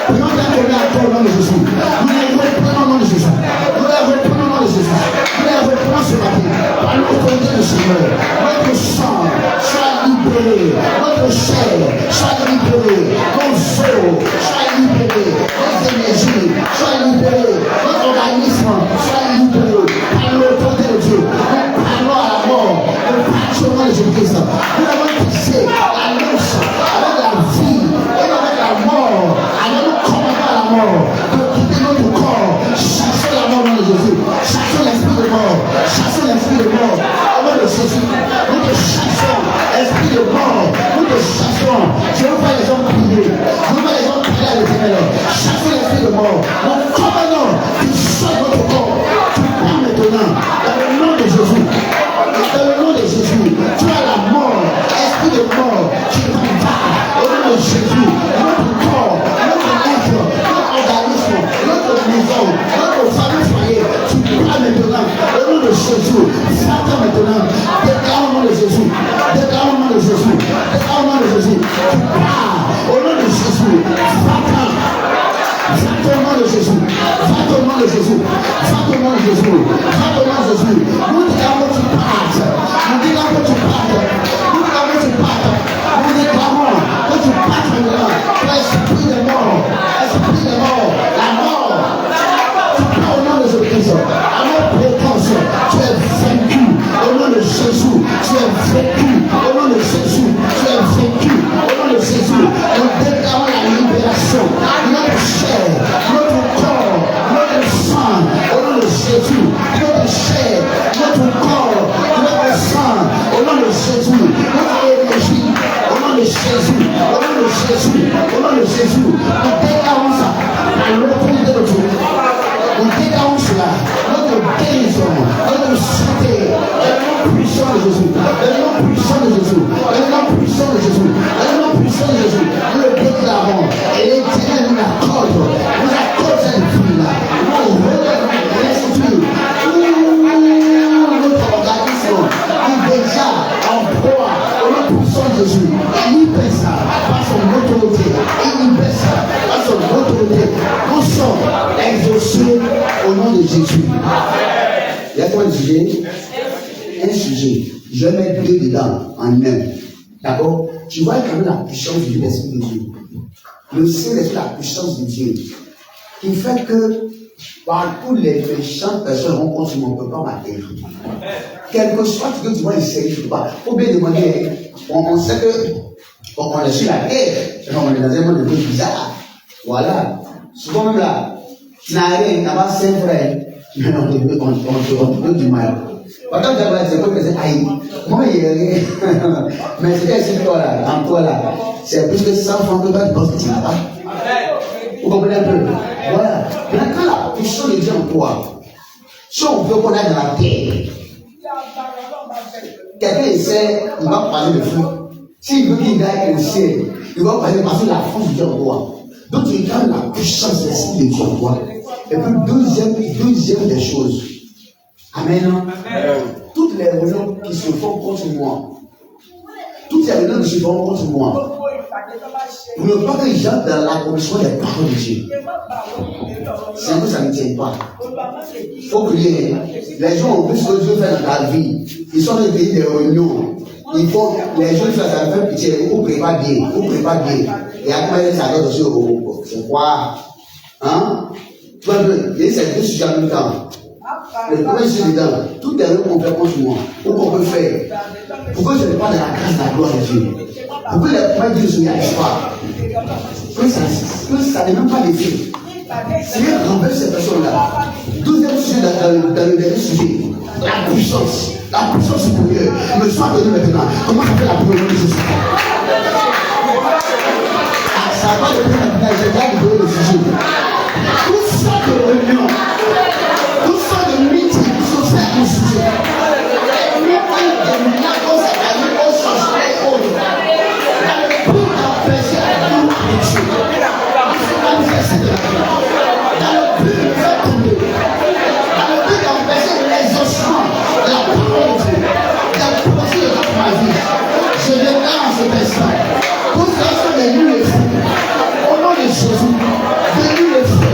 Prions d'un commun accord au nom de Jésus. Nous les reprenons au nom de Jésus. Nous les reprenons au nom de Jésus. Nous les reprenons ce matin. Par l'autorité du Seigneur. Notre sang soit libéré. Notre chair soit libérée. Nos os soient libérés. Nos énergies soient libérées. Notre organisme soit libéré. Par l'autorité de Dieu. Nous parlons à la mort. Nous parlons au nom de Jésus-Christ. Nous avons poussé la louche avec la de mort, au nom de Jésus, nous te chassons, esprit de mort, nous te chassons. Je veux voir les gens prier, je veux voir les gens prier à l'Éternel. Chassons l'esprit de mort. Mon commandant, tu sors votre corps, tu pars maintenant, dans le nom de Jésus. Dans le nom de Jésus, tu as la mort, esprit de mort, tu t'en vas. Au nom de Jésus, notre corps, notre être, notre organisme, notre maison, notre famille foyer, tu pars maintenant. Au nom de Jésus, Satan maintenant, déclare au nom de Jésus, déclare au nom de Jésus, déclare au nom de Jésus, tu pars. Au nom de Jésus, Satan. Va au nom de Jésus, va au nom de Jésus, va au nom de Jésus, va au nom de Jésus. Nous déclarons que tu partes, nous déclarons que tu partes, nous déclarons que tu partes, nous déclarons que tu partes maintenant. L'esprit de mort, esprit de mort, la mort, tu pars au nom de Jésus-Christ. À notre prétence, tu es vaincu. Au nom de Jésus, tu es vaincu. Au nom de Jésus, tu es vaincu. Au nom de Jésus, nous déclarons la libération. Notre chair, notre corps, notre sang, au nom de Jésus, notre chair, notre corps, notre sang, au nom de Jésus, notre énergie, au nom de Jésus, au nom de Jésus, au nom de Jésus, nous déclarons ça, à l'autorité de Dieu. Nous déclarons cela, notre guérison, notre santé, le nom puissant de Jésus, le nom puissant de Jésus, le nom puissant de Jésus, le nom puissant de Jésus, nous le déclarons, et l'Éternel nous accorde cette vie-là, nous restitue notre organisme qui est déjà en proie au nom puissant de Jésus. Il libère ça par son autorité, il libère ça par son autorité. Nous sommes exaucés au nom de Jésus. Il y a quoi un sujet? Un sujet. Je vais mettre deux dedans en même. D'accord? Tu vois quand même la puissance du Esprit de Dieu. Le Seigneur est la puissance de Dieu. Qui fait que par tous les méchantes personnes rencontrent mon peuple matin. Quel que soit ce que tu vois essayer, je ne peux pas. Il faut bien demander. On sait que on est sur la terre. On est dans un monde de choses bizarres. Voilà. Souvent même là, tu n'as rien, tu n'as pas 5 frères. Mais on te donne du mal. Quand tu as c'est comme ça, aïe, moi il y a rien. Mais c'est qu'est-ce toi là, en toi là, c'est plus que 100 francs que toi tu penses que tu n'as pas. Vous comprenez un peu? Voilà. Maintenant, quand la puissance de Dieu en toi, si on veut qu'on aille dans la terre, quelqu'un essaie, il va parler de fou. S'il veut qu'il aille au ciel, il va parler parce que la force de Dieu en toi. Donc tu regardes la puissance de l'esprit de Dieu en toi. Et puis deuxième des choses. Amen. Toutes les réunions qui se font contre moi, toutes les réunions qui se font contre moi, vous ne voulez pas que j'entre dans l'accomplissement des paroles de Dieu. C'est un peu ça ne tient pas. Il faut prier. Les gens ont vu ce que Dieu fait dans ta vie. Ils sont dans le pays des réunions. Il faut, les gens ça fait pitié. Vous ne priez pas bien. Vous ne priez pas bien. Et après, ça donne aussi au. C'est quoi? Hein? Tu vois, il y a ces deux sujets en même temps. Le premier sujet dedans, tout est qu'on fait contre moi. Ou qu'on peut faire. Pourquoi je ne pas dans la grâce de la gloire de Dieu? Pourquoi les prêtres Dieu ne s'y arrivent pas? Que ça n'est même pas d'effet. Si on renverse ces personnes-là, deuxième sujet dans le dernier sujet, la puissance supérieure me soit donnée maintenant. Comment ça fait la première de Jésus? Ça va devenir j'ai déjà donné le sujet. Tout ça de réunion, tout ça de meeting, tout ça de sujet. Je déclare en cet instant, tout ça sont des nuls et fous. Au nom de Jésus, des nuls et fous.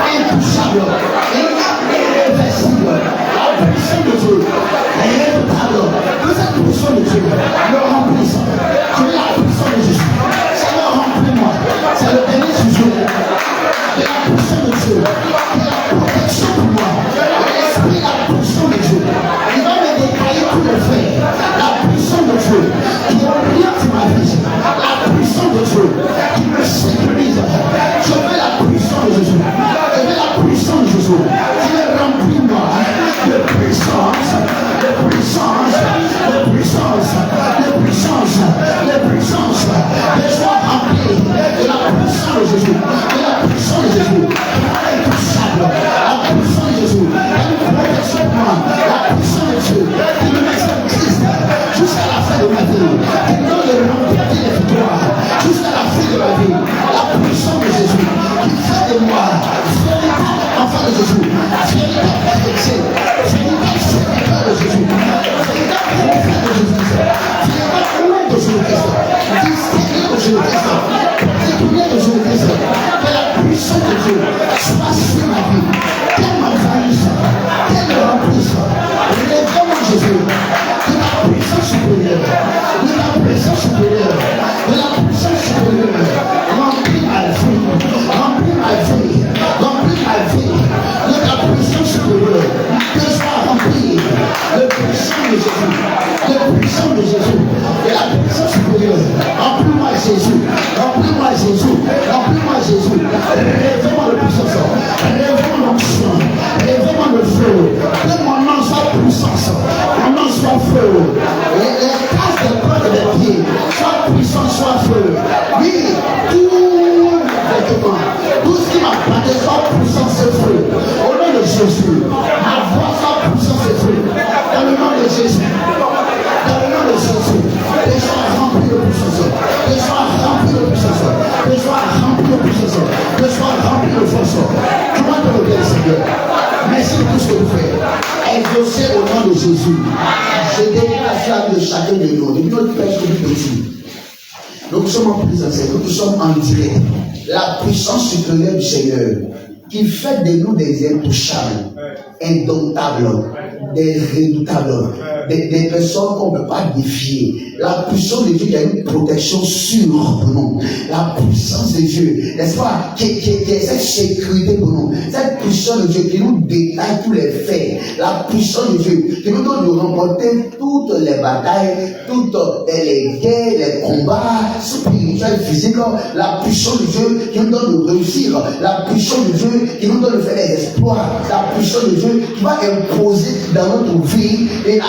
intouchable, irréversible. La puissance de Dieu, irrévocable. Que cette puissance de Dieu me remplisse. Que la puissance de Jésus, ça me remplit moi. C'est le dernier sujet. Que la puissance de Dieu, que la protection pour moi. L'esprit, la puissance de Dieu. Il va me détailler tout le fait. La puissance de Dieu qui oriente ma vie. La puissance de Dieu qui me sécurise. Je veux la puissance de Jésus. Je veux la puissance de Jésus qui me remplit moi de puissance, de puissance, de puissance, de puissance, de puissance. Que je sois rempli de la puissance de Jésus, de la puissance de Jésus, intouchable, la puissance de Jésus, une protection pour moi, la puissance de Dieu qui me met sur Christ jusqu'à la fin de ma vie, qui me donne le remporter les victoires jusqu'à la fin de ma vie, la puissance de Jésus qui fait de moi véritable enfant de Jésus, véritable chrétien, véritable serviteur de Jésus, véritable prophète de Jésus-Christ, véritable homme de Jésus-Christ, distingué de Jésus-Christ, particulier de Jésus-Christ, que la puissance de Dieu soit sur ma vie, qu'elle m'envahisse, qu'elle me remplisse. Révèle-moi Jésus, de la puissance supérieure, de la puissance supérieure, de la puissance supérieure, remplis ma vie, remplis ma vie, remplis ma vie, de la puissance supérieure, que je sois rempli de puissance de Jésus, de puissance de Jésus, de la puissance supérieure, remplis-moi Jésus, remplis-moi Jésus, remplis-moi Jésus, révèle-moi le puissance, révèle-moi l'onction, révèle-moi le feu, que mon nom soit puissance, mon nom soit feu, les cases des bras et des pieds, soit puissance, soit feu, oui, tout ce qui m'appartient soit puissance et feu, au nom de Jésus, ma voix soit puissance et feu, dans le nom de Jésus, dans le nom de Jésus, que je sois rempli de puissance, que je sois rempli de puissance, que je sois rempli de puissance, que je sois rempli de force. Comment te regarder, Seigneur? Merci pour tout ce que vous faites. Exaucez au nom de Jésus. Je déclare la vie de chacun de nous, de notre Père que nous petit. Nous sommes en présence, nous sommes en direct. La puissance supérieure du Seigneur qui fait de nous des intouchables, indomptables, des redoutables, des personnes qu'on ne peut pas défier. La puissance de Dieu qui a une protection sûre pour nous. La puissance de Dieu, n'est-ce pas, qui est cette sécurité pour nous. Cette puissance de Dieu qui nous détaille tous les faits. La puissance de Dieu qui nous donne de remporter toutes les batailles, toutes les guerres, les combats spirituels, physiques. La puissance de Dieu qui nous donne de réussir. La puissance de Dieu qui nous donne de faire des exploits. La puissance de Dieu qui va imposer dans notre vie et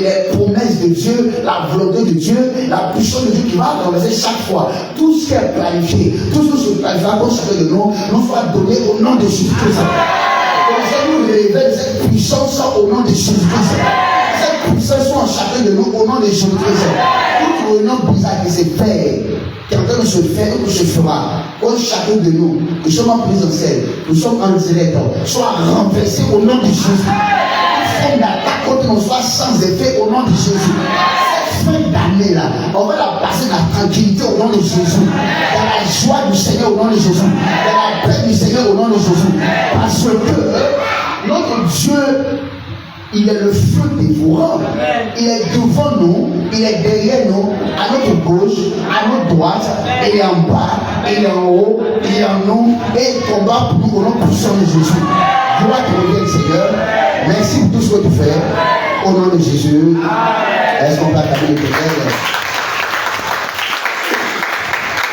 les promesses de Dieu, la volonté de Dieu, la puissance de Dieu qui va renverser chaque fois. Tout ce qui est planifié, tout ce qui se planifiera pour chacun de nous, nous soit donné au nom de Jésus-Christ. Nous révèle cette puissance au nom de Jésus-Christ. Cette puissance soit en chacun de nous au nom de Jésus-Christ. Tout le nom bizarre qui s'est fait, qui est en train de se faire, ou se fera, pour chacun de nous, nous sommes en présence, nous sommes en direct, soit renversé au nom de Jésus. Fin d'attaque contre nous soit sans effet au nom de Jésus. Cette fin d'année là, on va la passer dans la tranquillité au nom de Jésus, dans la joie du Seigneur au nom de Jésus, dans la paix du Seigneur au nom de Jésus. Parce que notre Dieu, il est le feu dévorant. Il est devant nous, il est derrière nous, à notre gauche, à notre droite, il est en bas, il est en haut, il est en nous, et il combat pour nous au nom puissant de Jésus. Gloire te revienne, Seigneur. Merci pour tout ce que tu fais. Au nom de Jésus. Est-ce qu'on peut acclamer le Seigneur?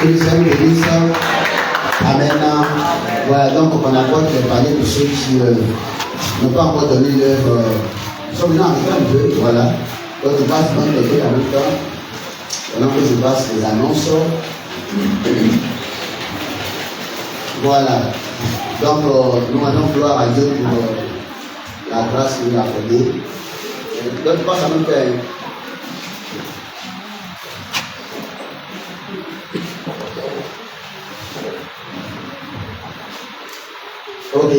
Que le Seigneur bénisse. Amen. Voilà, donc on apporte les paniers pour ceux qui n'ont pas encore donné leur. Nous sommes là en train de. Voilà. Donc je passe dans le temps en même temps. Pendant que je passe les annonces. Voilà. Donc nous allons gloire à Dieu pour la grâce qu'il nous a accordée. Donc je passe en même temps. Ok,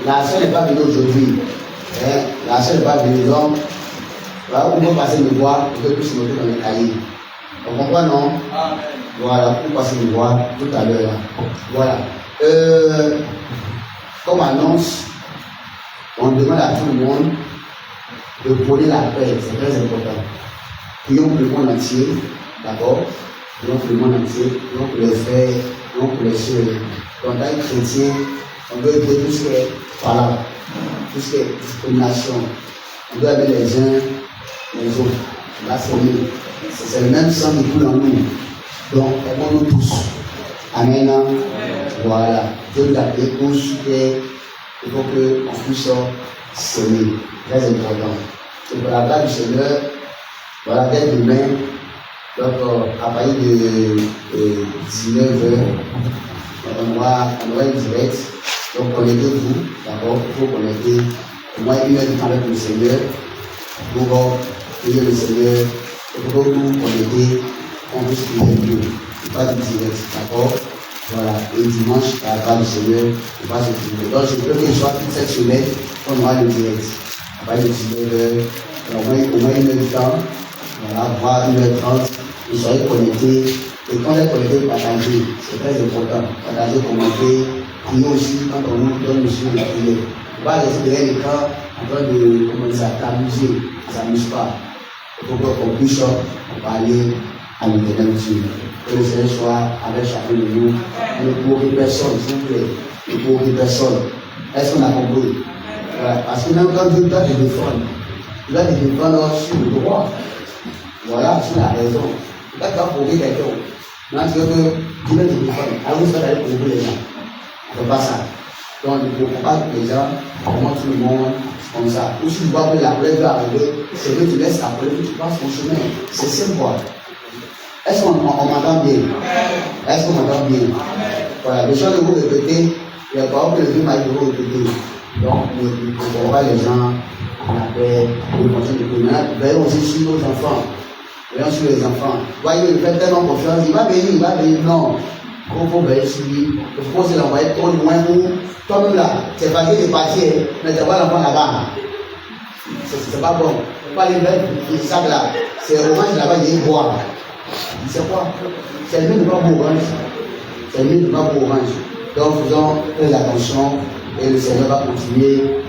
la soeur n'est pas venue aujourd'hui. La soeur n'est pas venue, donc voilà, vous pouvez passer me voir, vous pouvez plus noter dans les cahiers. On comprend, non? Voilà, vous pouvez passer me voir tout à l'heure. Voilà. comme annonce, on demande à tout le monde de prôner la paix, c'est très important. Prions pour le monde entier, d'accord? Prions pour le monde entier, prions pour les frères, prions pour les sœurs. En tant que chrétien, on doit aider tout ce qui est parlant, tout ce qui est discrimination. On doit aider les uns les autres. La famille. C'est le même sang qui coule en nous. Donc, aimons-nous tous. Amen. Voilà. Dieu nous a appelés tous et il faut qu'on puisse s'aimer. Très important. Et pour la grâce du Seigneur, voilà, dès demain, donc à partir de 19h, on aura une direct. Donc connectez-vous, d'accord? Il faut connecter au moins 1 heure de temps avec le Seigneur pour prier le Seigneur et pour nous connecter, on puisse prier Dieu. Pas de direct, d'accord? Voilà, et dimanche, à la grâce du Seigneur, on va se prier. Donc je veux que ce soit toute cette semaine, on aura le direct. À partir de 19h, au moins 1 heure de temps, voilà, voire 1h30, vous serez connectés. Et quand on est connecté, partagez, c'est très important. Partagez, commenter, priez aussi quand on nous donne le sujet de la prière. On va rester derrière l'écran en train de, comment dire ça, t'amuser, ça ne s'amuse pas. Il faut qu'on puisse parler à l'éternel Dieu. Que le Seigneur soit avec chacun de nous. Ne pour personne, s'il vous plaît. Ne pour personne. Est-ce qu'on a compris? Voilà. Parce que même quand Dieu doit te défendre, il doit te défendre sur le droit. Voilà, sur la raison. Quand tu vas prouver quelqu'un, maintenant tu veux que Dieu te défende. Alors vous allez prouver les gens. On ne fait pas ça. Donc il ne faut pas que les gens commentent tout le monde comme ça. Ou si tu vois que la preuve va arriver, c'est que tu laisses la preuve, tu passes ton chemin. C'est simple. Est-ce qu'on m'entend bien? Est-ce qu'on m'entend bien? Voilà, les gens de vous répéter, il n'y a pas que le Dieu m'a dit de vous répéter. Donc, on voit les gens, on appelle, on continue de prier. Veillons aussi sur nos enfants. Veillons sur les enfants. Voyez, il fait tellement confiance, il va venir, non. Il faut veiller sur lui. Il faut aussi l'envoyer trop loin pour. Toi-même là, c'est facile de partir, mais tu vois l'enfant là-bas. C'est pas bon. Il faut pas aller mettre le sac là. C'est orange là-bas, il est boire. C'est quoi? C'est mieux de ne pas boire orange. C'est mieux de ne pas boire orange. Donc faisons très attention et le Seigneur va continuer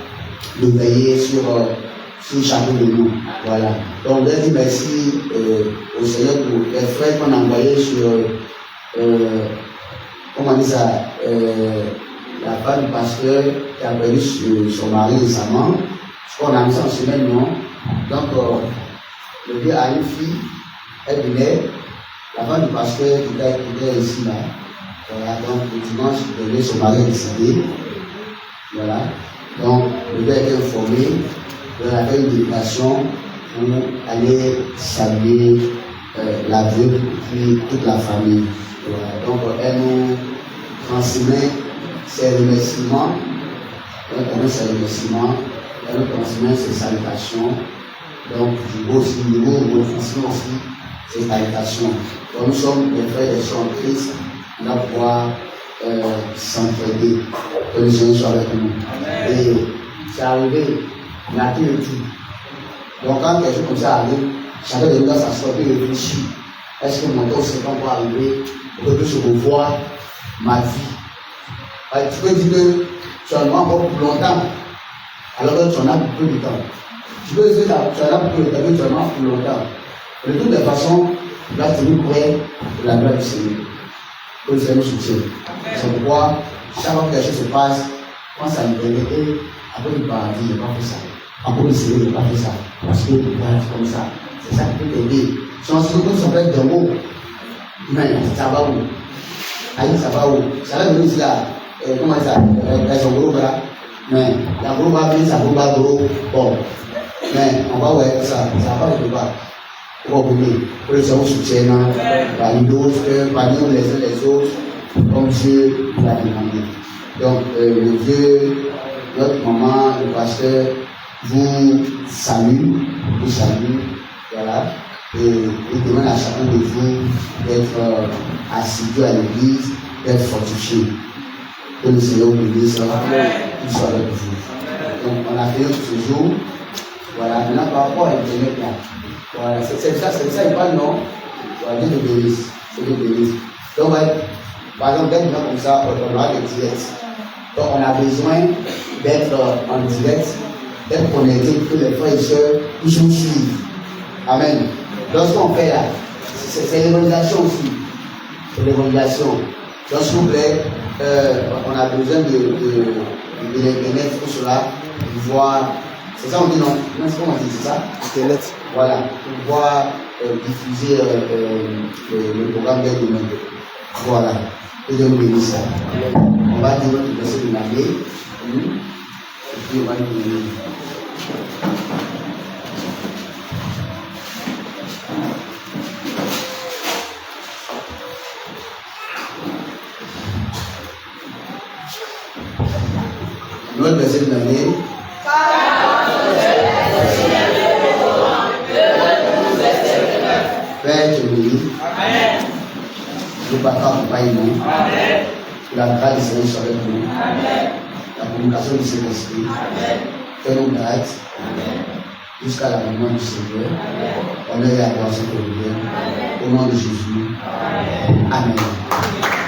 de veiller sur chacun de nous. Voilà. Donc on va dire merci au Seigneur pour les frères qu'on a envoyés sur comment on dit ça, la femme du pasteur qui a perdu son mari récemment. Je crois qu'on a mis ça en semaine, non? Donc le gars a une fille, elle venait, la femme du pasteur qui était ici là. Voilà, donc le dimanche, dernier, son mari est décédé. Voilà. Donc le gars a été informé, il a fait une délégation pour aller saluer la veuve et puis toute la famille. Voilà. Donc elle nous transmet ses remerciements, elle nous transmet ses salutations. Donc du beau aussi, nous transmet aussi ses salutations. Donc nous sommes des frères et sœurs en Christ, on va pouvoir s'entraider. Que le Seigneur soit avec nous. Et c'est arrivé, on a tout le tout. Donc quand quelque chose comme ça arrive, chacun de nous doit s'asseoir et réfléchir. Est-ce que mon temps c'est pas encore arrivé pour que je revoie ma vie? Tu peux dire que tu en as encore pour longtemps, alors que tu en as pour peu de temps. Tu peux dire que tu en as pour peu de temps, que tu en as pour longtemps. De toutes les façons, tu dois tenir prêt de la gloire du Seigneur. Que le Seigneur nous soutienne. C'est pourquoi, chaque fois que quelque chose se passe, pense à l'éternité, après le paradis, il n'a pas fait ça. Après le Seigneur, il n'a pas fait ça. Parce que le paradis, comme ça. C'est ça qui peut t'aider. Si on se retrouve sur fait d'un mot, mais ça va où? Aïe, ça va où? Ça va venir ici là. Comment ça? Son groupe là. Mais la groupe va venir, sa groupe va gros. Bon. Mais on va voir ça. Ça va pas quelque part. Pour que le Seigneur soutienne parmi d'autres, parmi les uns les autres, comme Dieu l'a demandé. Donc, le Dieu, notre maman, le pasteur, vous salue, voilà, et demande à chacun de vous d'être assidu à l'église, d'être fortifié. Que le Seigneur vous bénisse, qu'il soit avec vous. Donc, on a fait ce jour, voilà, maintenant par rapport à Internet là. Voilà, c'est ça, il parle non. Voilà, Dieu te bénisse. Dieu te bénisse. Donc, ouais, par exemple, dès que comme ça, on aura des directs. Donc on a besoin d'être en direct, d'être connecté, que les frères et sœurs puissent nous suivre. Amen. Lorsqu'on fait là, c'est l'évaluation aussi. C'est l'évaluation. Donc s'il vous plaît, on a besoin de mettre tout cela, de voir. C'est ça on dit non? Non, c'est comment on dit, c'est ça? Internet. Voilà, pour pouvoir diffuser le programme dès demain. Voilà. Que Dieu nous bénisse. On va dire notre verset de l'année. Et puis on va nous bénir. Notre verset de l'année. Père, te bénis. Amen. Le Papa accompagne nous. Amen. Que la grâce du Seigneur soit avec nous. Amen. La communication du Saint-Esprit. Amen. Fais-nous grâce. Amen. Jusqu'à l'avènement du Seigneur. Amen. Honneur et adoration pour nous. Au nom de Jésus. Amen. Amen.